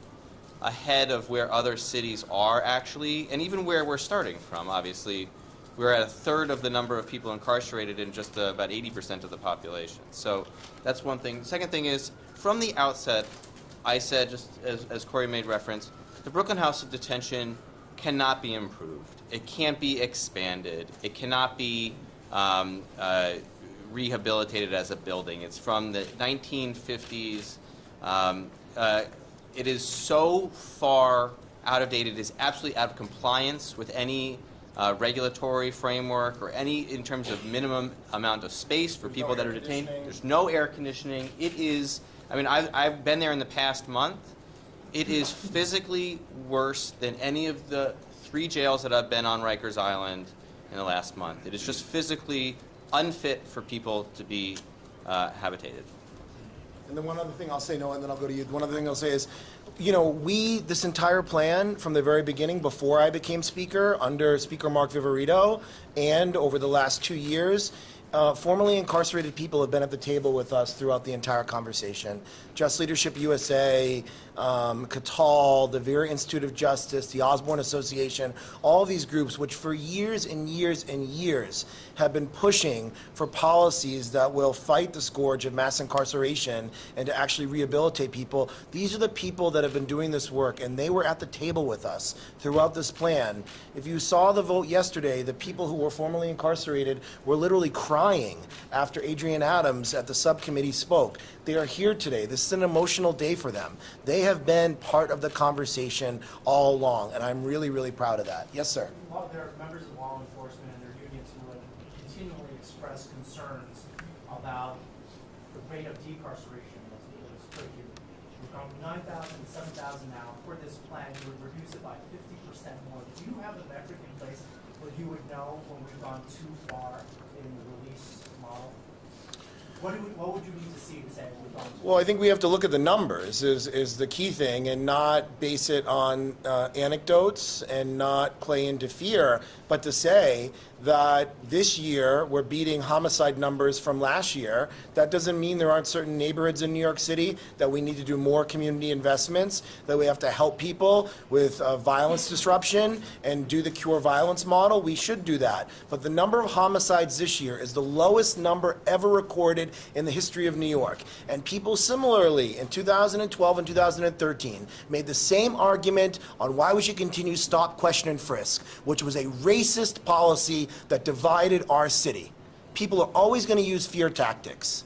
ahead of where other cities are actually, and even where we're starting from, obviously. We're at 1/3 of the number of people incarcerated in just about 80% of the population. So that's one thing. Second thing is, from the outset, I said, just as Corey made reference, the Brooklyn House of Detention cannot be improved. It can't be expanded. It cannot be rehabilitated as a building. It's from the 1950s. It is so far out of date. It is absolutely out of compliance with any regulatory framework or any in terms of minimum amount of space for people that are detained. There's no air conditioning. It is, I've been there in the past month. It is physically worse than any of the 3 jails that I've been on Rikers Island in the last month. It is just physically unfit for people to be habitated. And then one other thing I'll say, Noah, and then I'll go to you. One other thing I'll say is, this entire plan from the very beginning, before I became Speaker, under Speaker Mark Viverito, and over the last 2 years, formerly incarcerated people have been at the table with us throughout the entire conversation. Just Leadership USA, Catal, the Vera Institute of Justice, the Osborne Association, all these groups which for years and years and years have been pushing for policies that will fight the scourge of mass incarceration and to actually rehabilitate people. These are the people that have been doing this work, and they were at the table with us throughout this plan. If you saw the vote yesterday, the people who were formerly incarcerated were literally crying after Adrienne Adams at the subcommittee spoke. They are here today. This is an emotional day for them. They have been part of the conversation all along, and I'm really, really proud of that. Yes, sir. Well, there are members of law enforcement and their unions who have continually expressed concerns about the rate of decarceration that's put here. We've gone from 9,000 to 7,000 now. For this plan, you would reduce it by 50% more. Do you have a metric in place where you would know when we've gone too far in the release model? What would you need to see to say we've gone too far? Well, I think we have to look at the numbers is the key thing, and not base it on anecdotes and not play into fear, but to say that this year we're beating homicide numbers from last year. That doesn't mean there aren't certain neighborhoods in New York City that we need to do more community investments, that we have to help people with violence disruption and do the cure violence model. We should do that. But the number of homicides this year is the lowest number ever recorded in the history of New York. And people similarly in 2012 and 2013 made the same argument on why we should continue stop, question, and frisk, which was a racist policy that divided our city. People are always going to use fear tactics.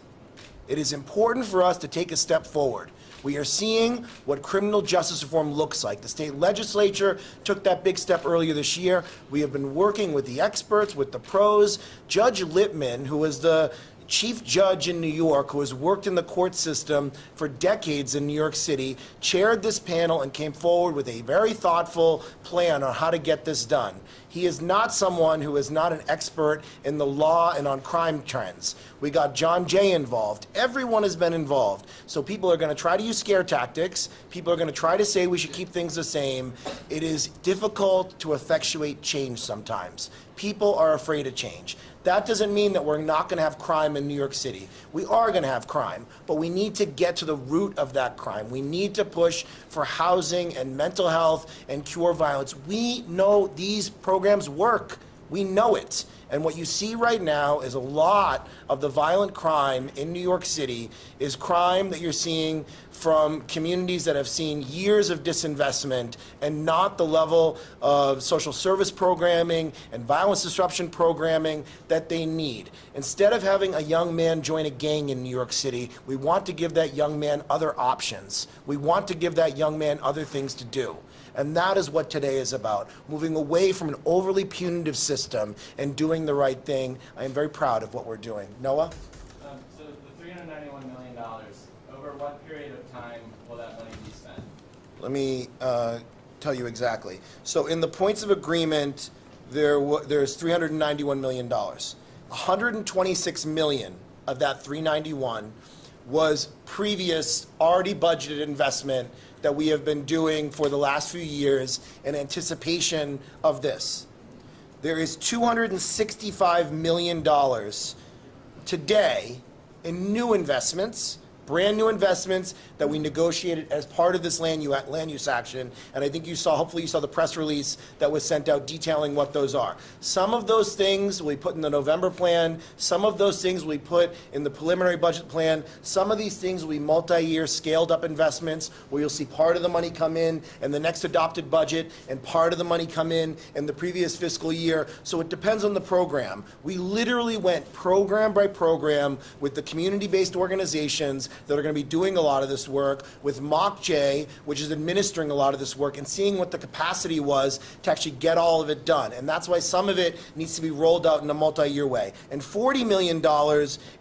It is important for us to take a step forward. We are seeing what criminal justice reform looks like. The state legislature took that big step earlier this year. We have been working with the experts, with the pros. Judge Lippman, who was the chief judge in New York who has worked in the court system for decades in New York City, chaired this panel and came forward with a very thoughtful plan on how to get this done. He is not someone who is not an expert in the law and on crime trends. We got John Jay involved. Everyone has been involved. So people are going to try to use scare tactics. People are going to try to say we should keep things the same. It is difficult to effectuate change sometimes. People are afraid of change. That doesn't mean that we're not going to have crime in New York City. We are going to have crime, but we need to get to the root of that crime. We need to push for housing and mental health and cure violence. We know these programs work. We know it. And what you see right now is a lot of the violent crime in New York City is crime that you're seeing from communities that have seen years of disinvestment and not the level of social service programming and violence disruption programming that they need. Instead of having a young man join a gang in New York City, we want to give that young man other options. We want to give that young man other things to do. And that is what today is about, moving away from an overly punitive system and doing the right thing. I am very proud of what we're doing. Noah? So the $391 million, over what period of time will that money be spent? Let me tell you exactly. So in the points of agreement, there's $391 million. $126 million of that 391 was previous already budgeted investment that we have been doing for the last few years in anticipation of this. There is $265 million today in new investments, brand new investments that we negotiated as part of this land use action. And I think you saw, hopefully you saw the press release that was sent out detailing what those are. Some of those things we put in the November plan. Some of those things we put in the preliminary budget plan. Some of these things will be multi-year scaled up investments where you'll see part of the money come in the next adopted budget and part of the money come in the previous fiscal year. So it depends on the program. We literally went program by program with the community-based organizations that are going to be doing a lot of this work, with MOCJ, which is administering a lot of this work, and seeing what the capacity was to actually get all of it done. And that's why some of it needs to be rolled out in a multi-year way. And $40 million,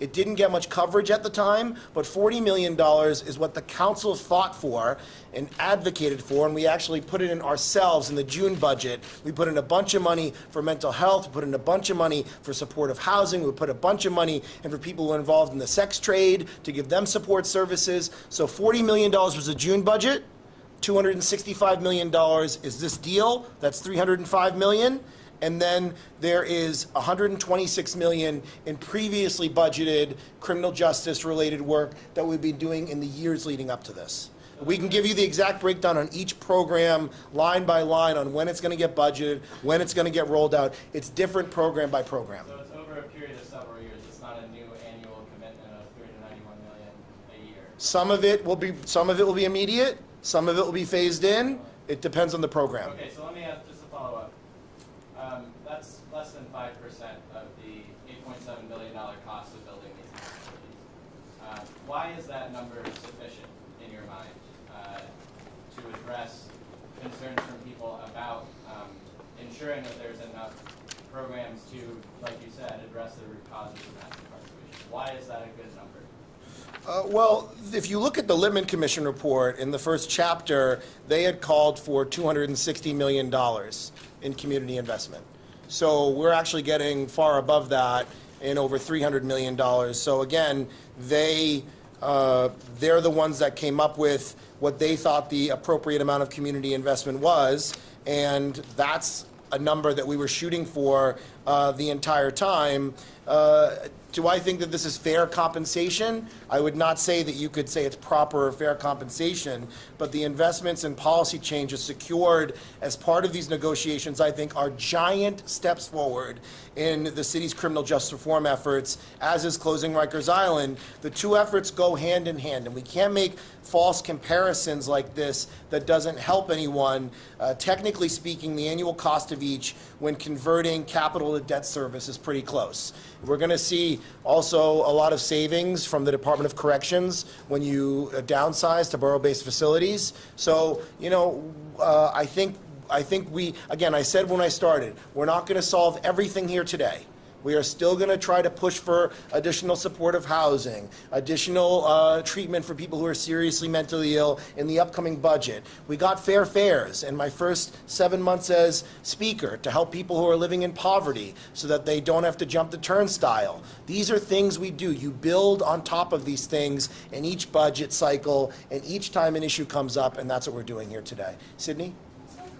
it didn't get much coverage at the time, but $40 million is what the council fought for and advocated for, and we actually put it in ourselves in the June budget. We put in a bunch of money for mental health, we put in a bunch of money for supportive housing, we put a bunch of money in for people who are involved in the sex trade to give them support services. So $40 million was the June budget, $265 million is this deal, that's $305 million. And then there is $126 million in previously budgeted criminal justice related work that we've been doing in the years leading up to this. We can give you the exact breakdown on each program, line by line, on when it's going to get budgeted, when it's going to get rolled out. It's different program by program. So it's over a period of several years. It's not a new annual commitment of $391 million a year. Some of it will be immediate. Some of it will be phased in. It depends on the program. Okay, so let me ask just a follow-up. That's less than 5% of the $8.7 billion cost of building these facilities. Why is that number sufficient in your mind to address concerns from people about ensuring that there's enough programs to, like you said, address the root causes of mass incarceration? Why is that a good number? Well, if you look at the Lippman Commission report, in the first chapter, they had called for $260 million in community investment. So we're actually getting far above that in over $300 million. So again, they're the ones that came up with what they thought the appropriate amount of community investment was, and that's a number that we were shooting for the entire time. Do I think that this is fair compensation? I would not say that you could say it's proper or fair compensation, but the investments and policy changes secured as part of these negotiations, I think, are giant steps forward in the city's criminal justice reform efforts, as is closing Rikers Island. The two efforts go hand in hand, and we can't make false comparisons like this that doesn't help anyone. Technically speaking, the annual cost of each when converting capital to debt service is pretty close. We're going to see also a lot of savings from the Department of Corrections when you downsize to borough-based facilities. So, you know, I think we, again, I said when I started, we're not going to solve everything here today, We are still going to try to push for additional supportive housing, additional treatment for people who are seriously mentally ill in the upcoming budget. We got fair fares in my first 7 months as Speaker to help people who are living in poverty so that they don't have to jump the turnstile. These are things we do. You build on top of these things in each budget cycle and each time an issue comes up, and that's what we're doing here today. Sydney? So come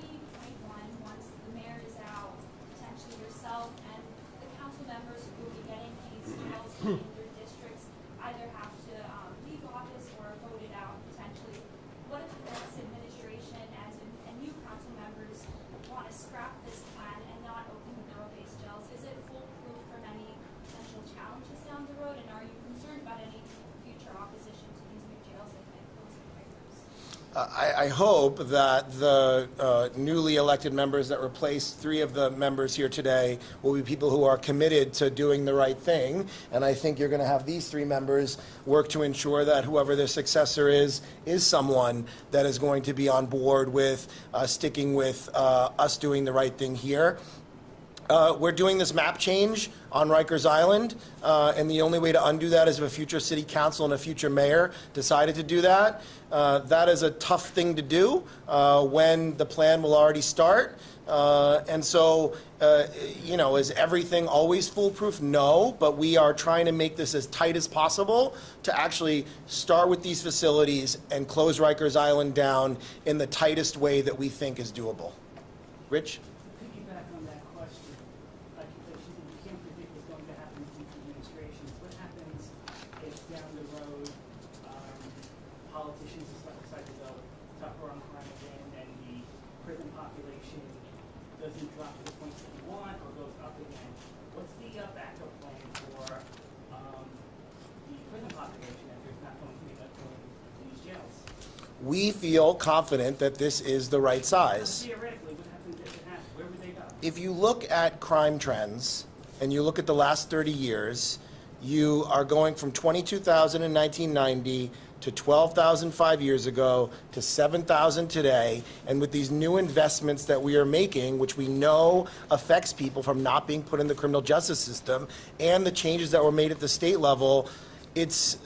2021, once the mayor is out, potentially yourself and the council members who will be getting these jails in your districts either have to leave office or voted out potentially. What if the next administration and new council members want to scrap this plan and not open the borough-based jails? Is it foolproof from any potential challenges down the road? And are you concerned about any future opposition to these new jails and closing Rikers? I hope that the newly elected members that replace 3 of the members here today will be people who are committed to doing the right thing. And I think you're going to have these 3 members work to ensure that whoever their successor is someone that is going to be on board with sticking with us doing the right thing here. We're doing this map change on Rikers Island, and the only way to undo that is if a future city council and a future mayor decided to do that. That is a tough thing to do when the plan will already start. And so, you know, is everything always foolproof? No, but we are trying to make this as tight as possible to actually start with these facilities and close Rikers Island down in the tightest way that we think is doable. Rich? Piggyback on that question, like you said, you can't predict what's going to happen in future administrations. What happens if down the road politicians decide to go tougher on crime again and the prison population doesn't drop to the point that you want or goes up again? What's the backup plan for the prison population if there's not going to be enough in these jails? We feel confident that this is the right size. Theoretically, what happens if it happens? Where would they go? If you look at crime trends and you look at the last 30 years, you are going from 22,000 in 1990 to 12,000 5 years ago to 7,000 today. And with these new investments that we are making, which we know affects people from not being put in the criminal justice system, and the changes that were made at the state level, it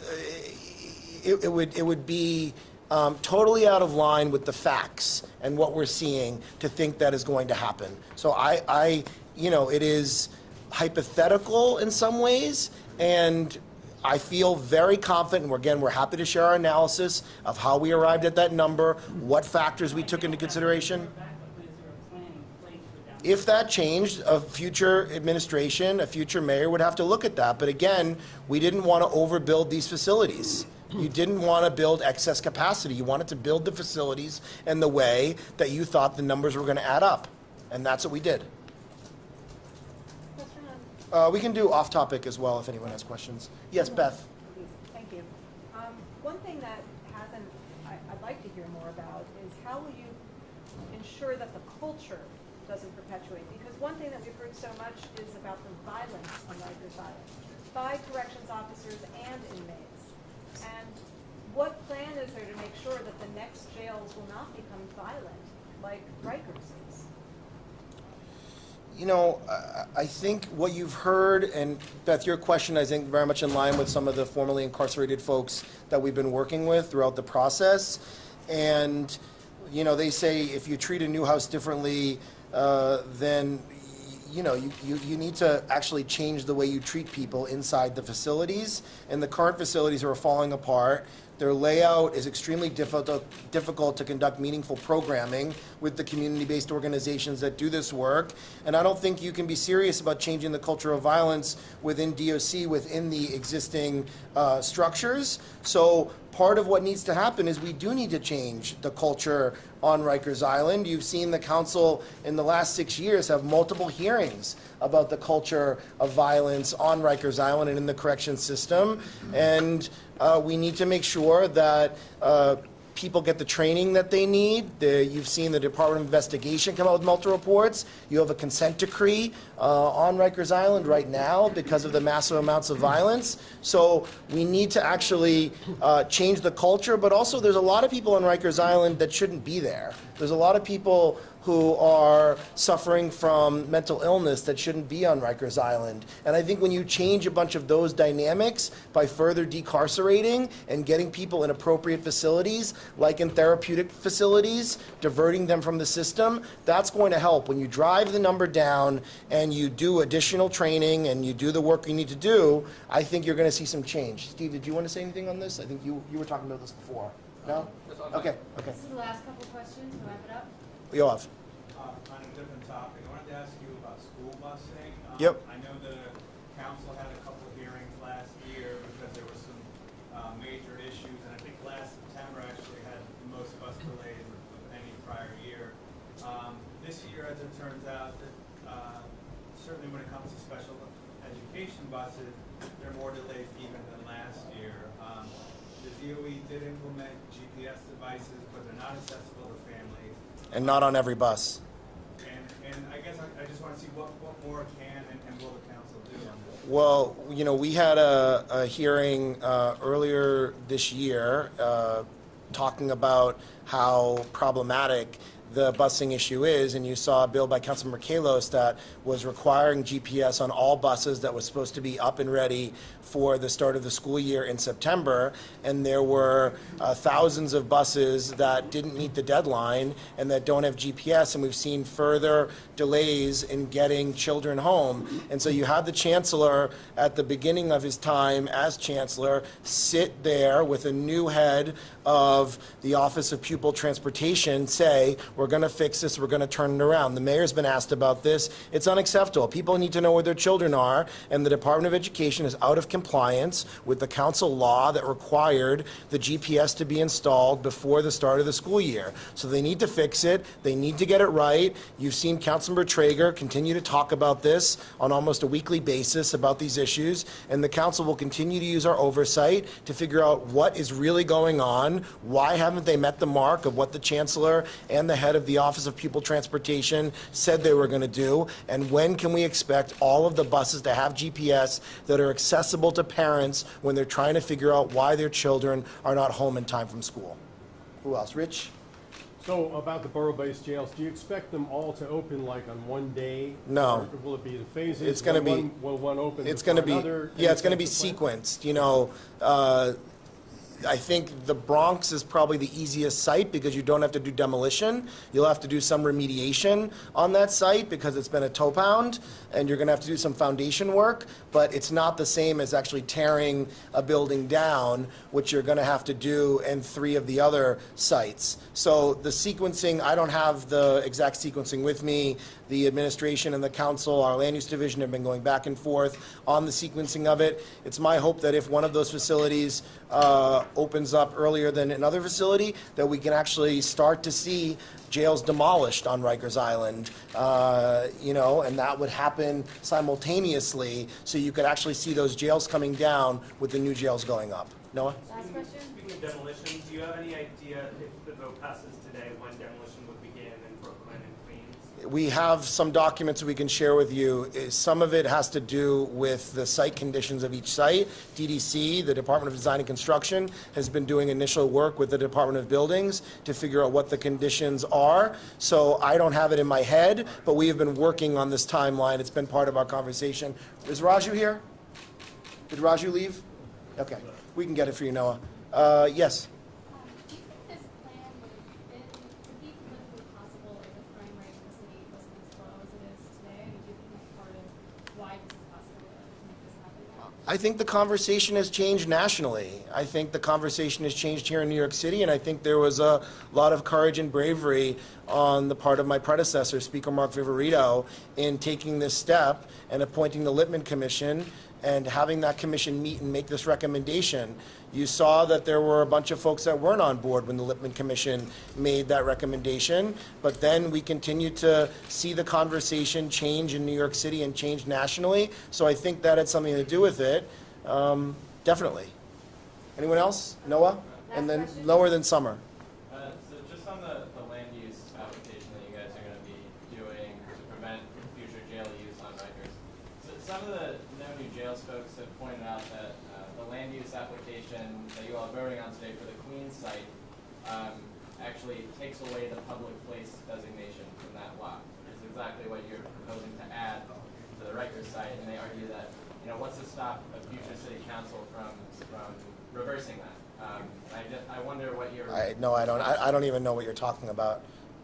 would be totally out of line with the facts and what we're seeing to think that is going to happen. So you know, it is hypothetical in some ways, and I feel very confident, and again, we're happy to share our analysis of how we arrived at that number, what factors we took into consideration. If that changed, a future administration, a future mayor would have to look at that. But again, we didn't want to overbuild these facilities. You didn't want to build excess capacity. You wanted to build the facilities in the way that you thought the numbers were going to add up. And that's what we did. We can do off topic as well if anyone has questions. Yes, Beth. Thank you. One thing that I'd like to hear more about is how will you ensure that the culture doesn't perpetuate? Because one thing that we've heard so much is about the violence on Rikers Island by corrections officers and inmates. And what plan is there to make sure that the next jails will not become violent like Rikers is? You know, I think what you've heard, and Beth, your question, I think, very much in line with some of the formerly incarcerated folks that we've been working with throughout the process. And, you know, they say if you treat a new house differently, then, you know, you need to actually change the way you treat people inside the facilities. And the current facilities are falling apart. Their layout is extremely difficult to conduct meaningful programming with the community-based organizations that do this work. And I don't think you can be serious about changing the culture of violence within DOC, within the existing structures. So part of what needs to happen is we do need to change the culture on Rikers Island. You've seen the council in the last 6 years have multiple hearings about the culture of violence on Rikers Island and in the corrections system. And we need to make sure that people get the training that they need. You've seen the Department of Investigation come out with multiple reports. You have a consent decree on Rikers Island right now because of the massive amounts of violence. So we need to actually change the culture, but also there's a lot of people on Rikers Island that shouldn't be there. There's a lot of people who are suffering from mental illness that shouldn't be on Rikers Island. And I think when you change a bunch of those dynamics by further decarcerating and getting people in appropriate facilities, like in therapeutic facilities, diverting them from the system, that's going to help. When you drive the number down and you do additional training and you do the work you need to do, I think you're going to see some change. Steve, did you want to say anything on this? I think you were talking about this before. No? Okay, okay. This is the last couple of questions, we'll wrap it up. Yoav. On a different topic, I wanted to ask you about school busing. Yep. I know the council had a couple of hearings last year because there were some major issues, and I think last September actually had the most bus delays of any prior year. This year, as it turns out, that certainly when it comes to special education buses, there are more delays even than last year. The DOE did implement GPS devices, but they're not accessible to families. And not on every bus. And I guess I just want to see what more can and will the council do on this? Well, you know, we had a hearing earlier this year talking about how problematic the busing issue is, and you saw a bill by Councilmember Kalos that was requiring GPS on all buses that was supposed to be up and ready for the start of the school year in September, and there were thousands of buses that didn't meet the deadline and that don't have GPS, and we've seen further delays in getting children home. And so you had the chancellor at the beginning of his time as chancellor sit there with a new head of the Office of Pupil Transportation say, we're going to fix this, we're going to turn it around. The mayor's been asked about this. It's unacceptable. People need to know where their children are, and the Department of Education is out of compliance with the council law that required the GPS to be installed before the start of the school year. So they need to fix it. They need to get it right. You've seen Councilmember Traeger continue to talk about this on almost a weekly basis about these issues, and the council will continue to use our oversight to figure out what is really going on. Why haven't they met the mark of what the chancellor and the head of the Office of Pupil Transportation said they were going to do? And when can we expect all of the buses to have GPS that are accessible to parents when they're trying to figure out why their children are not home in time from school? Who else? Rich? So about the borough-based jails, do you expect them all to open like on one day? No. Or will it be the phases? It's going to be. Will one open? It's going to be. Another, Yeah, it's going to be sequenced. You know. I think the Bronx is probably the easiest site because you don't have to do demolition. You'll have to do some remediation on that site because it's been a tow pound, and you're going to have to do some foundation work, but it's not the same as actually tearing a building down, which you're going to have to do in 3 of the other sites. So the sequencing, I don't have the exact sequencing with me. The administration and the council, our land use division, have been going back and forth on the sequencing of it. It's my hope that if one of those facilities opens up earlier than another facility, that we can actually start to see jails demolished on Rikers Island, you know, and that would happen simultaneously, so you could actually see those jails coming down with the new jails going up. Noah? Last question? Speaking of demolition, do you have any idea if the vote passes today when demolition would begin in Brooklyn and Queens? We have some documents we can share with you. Some of it has to do with the site conditions of each site. DDC, the Department of Design and Construction, has been doing initial work with the Department of Buildings to figure out what the conditions are. So I don't have it in my head, but we have been working on this timeline. It's been part of our conversation. Is Raju here? Did Raju leave? Okay, we can get it for you, Noah. Yes? Do you think this plan would be politically possible if the crime rate in the city wasn't as low as it is today? Do you think that's part of why this is possible to make this happen now? I think the conversation has changed nationally. I think the conversation has changed here in New York City, and I think there was a lot of courage and bravery on the part of my predecessor, Speaker Mark Viverito, in taking this step and appointing the Lippman Commission and having that commission meet and make this recommendation. You saw that there were a bunch of folks that weren't on board when the Lippman Commission made that recommendation, but then we continued to see the conversation change in New York City and change nationally, so I think that had something to do with it, definitely. Anyone else? Noah? And then lower than Summer. So just on the land use application that you guys are going to be doing to prevent future jail use on Rikers, so some of the No New Jails folks have pointed out that the land use application that you all are voting on today for the Queens site actually takes away the public place designation from that lot. It's exactly what you're proposing to add to the Rikers site, and they argue that, what's to stop a future city council from reversing that? I wonder what your... No, I don't. I don't even know what you're talking about.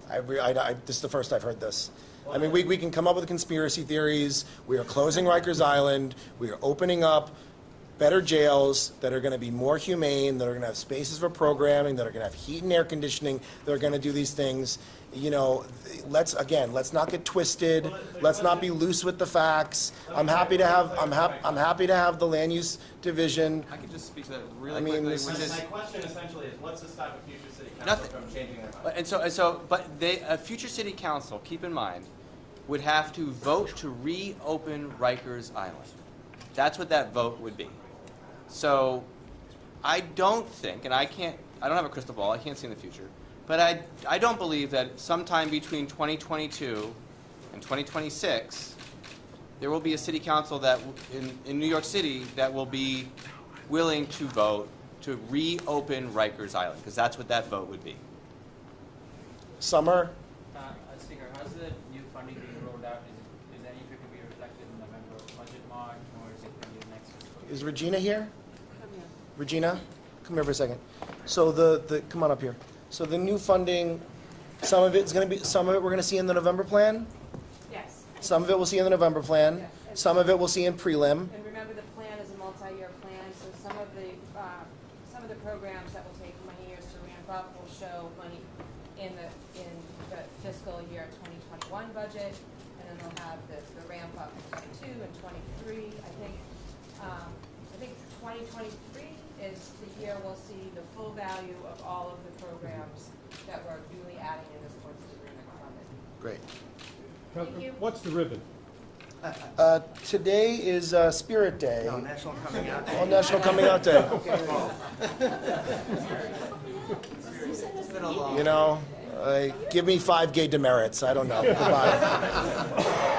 This is the first I've heard this. I mean, we can come up with conspiracy theories. We are closing Rikers Island. We are opening up better jails that are going to be more humane, that are going to have spaces for programming, that are going to have heat and air conditioning, that are going to do these things. Let's not get twisted. Let's not be loose with the facts. I'm happy to have the land use division. I could just speak to that really quickly. My question essentially is, what's to stop a future city council from changing their mind? But a future city council, keep in mind, would have to vote to reopen Rikers Island. That's what that vote would be. So I don't think, and I don't have a crystal ball, I can't see in the future, but I don't believe that sometime between 2022 and 2026, there will be a city council that in New York City that will be willing to vote to reopen Rikers Island, because that's what that vote would be. Summer? Speaker, how's the new funding being rolled out? Is any of it going to be reflected in November budget mark, or is it going to be next fiscal year? Is Regina here? Regina, come here for a second. So come on up here. So the new funding, some of it we're going to see in the November plan. Yes. Some of it we'll see in the November plan. Yes. Some of it we'll see in prelim. And remember, the plan is a multi-year plan, so some of the programs that will take many years to ramp up will show money in the fiscal year 2021 budget, and then they'll have the ramp up in 22 and 23. I think 2023 is the year we'll see the full value of all of the programs that we're newly adding in this course agreement funding. Great. Thank you. What's the ribbon? Today is Spirit Day. No, National Coming Out Day. Oh, National Coming Out Day. Give me 5 gay demerits. I don't know. Goodbye.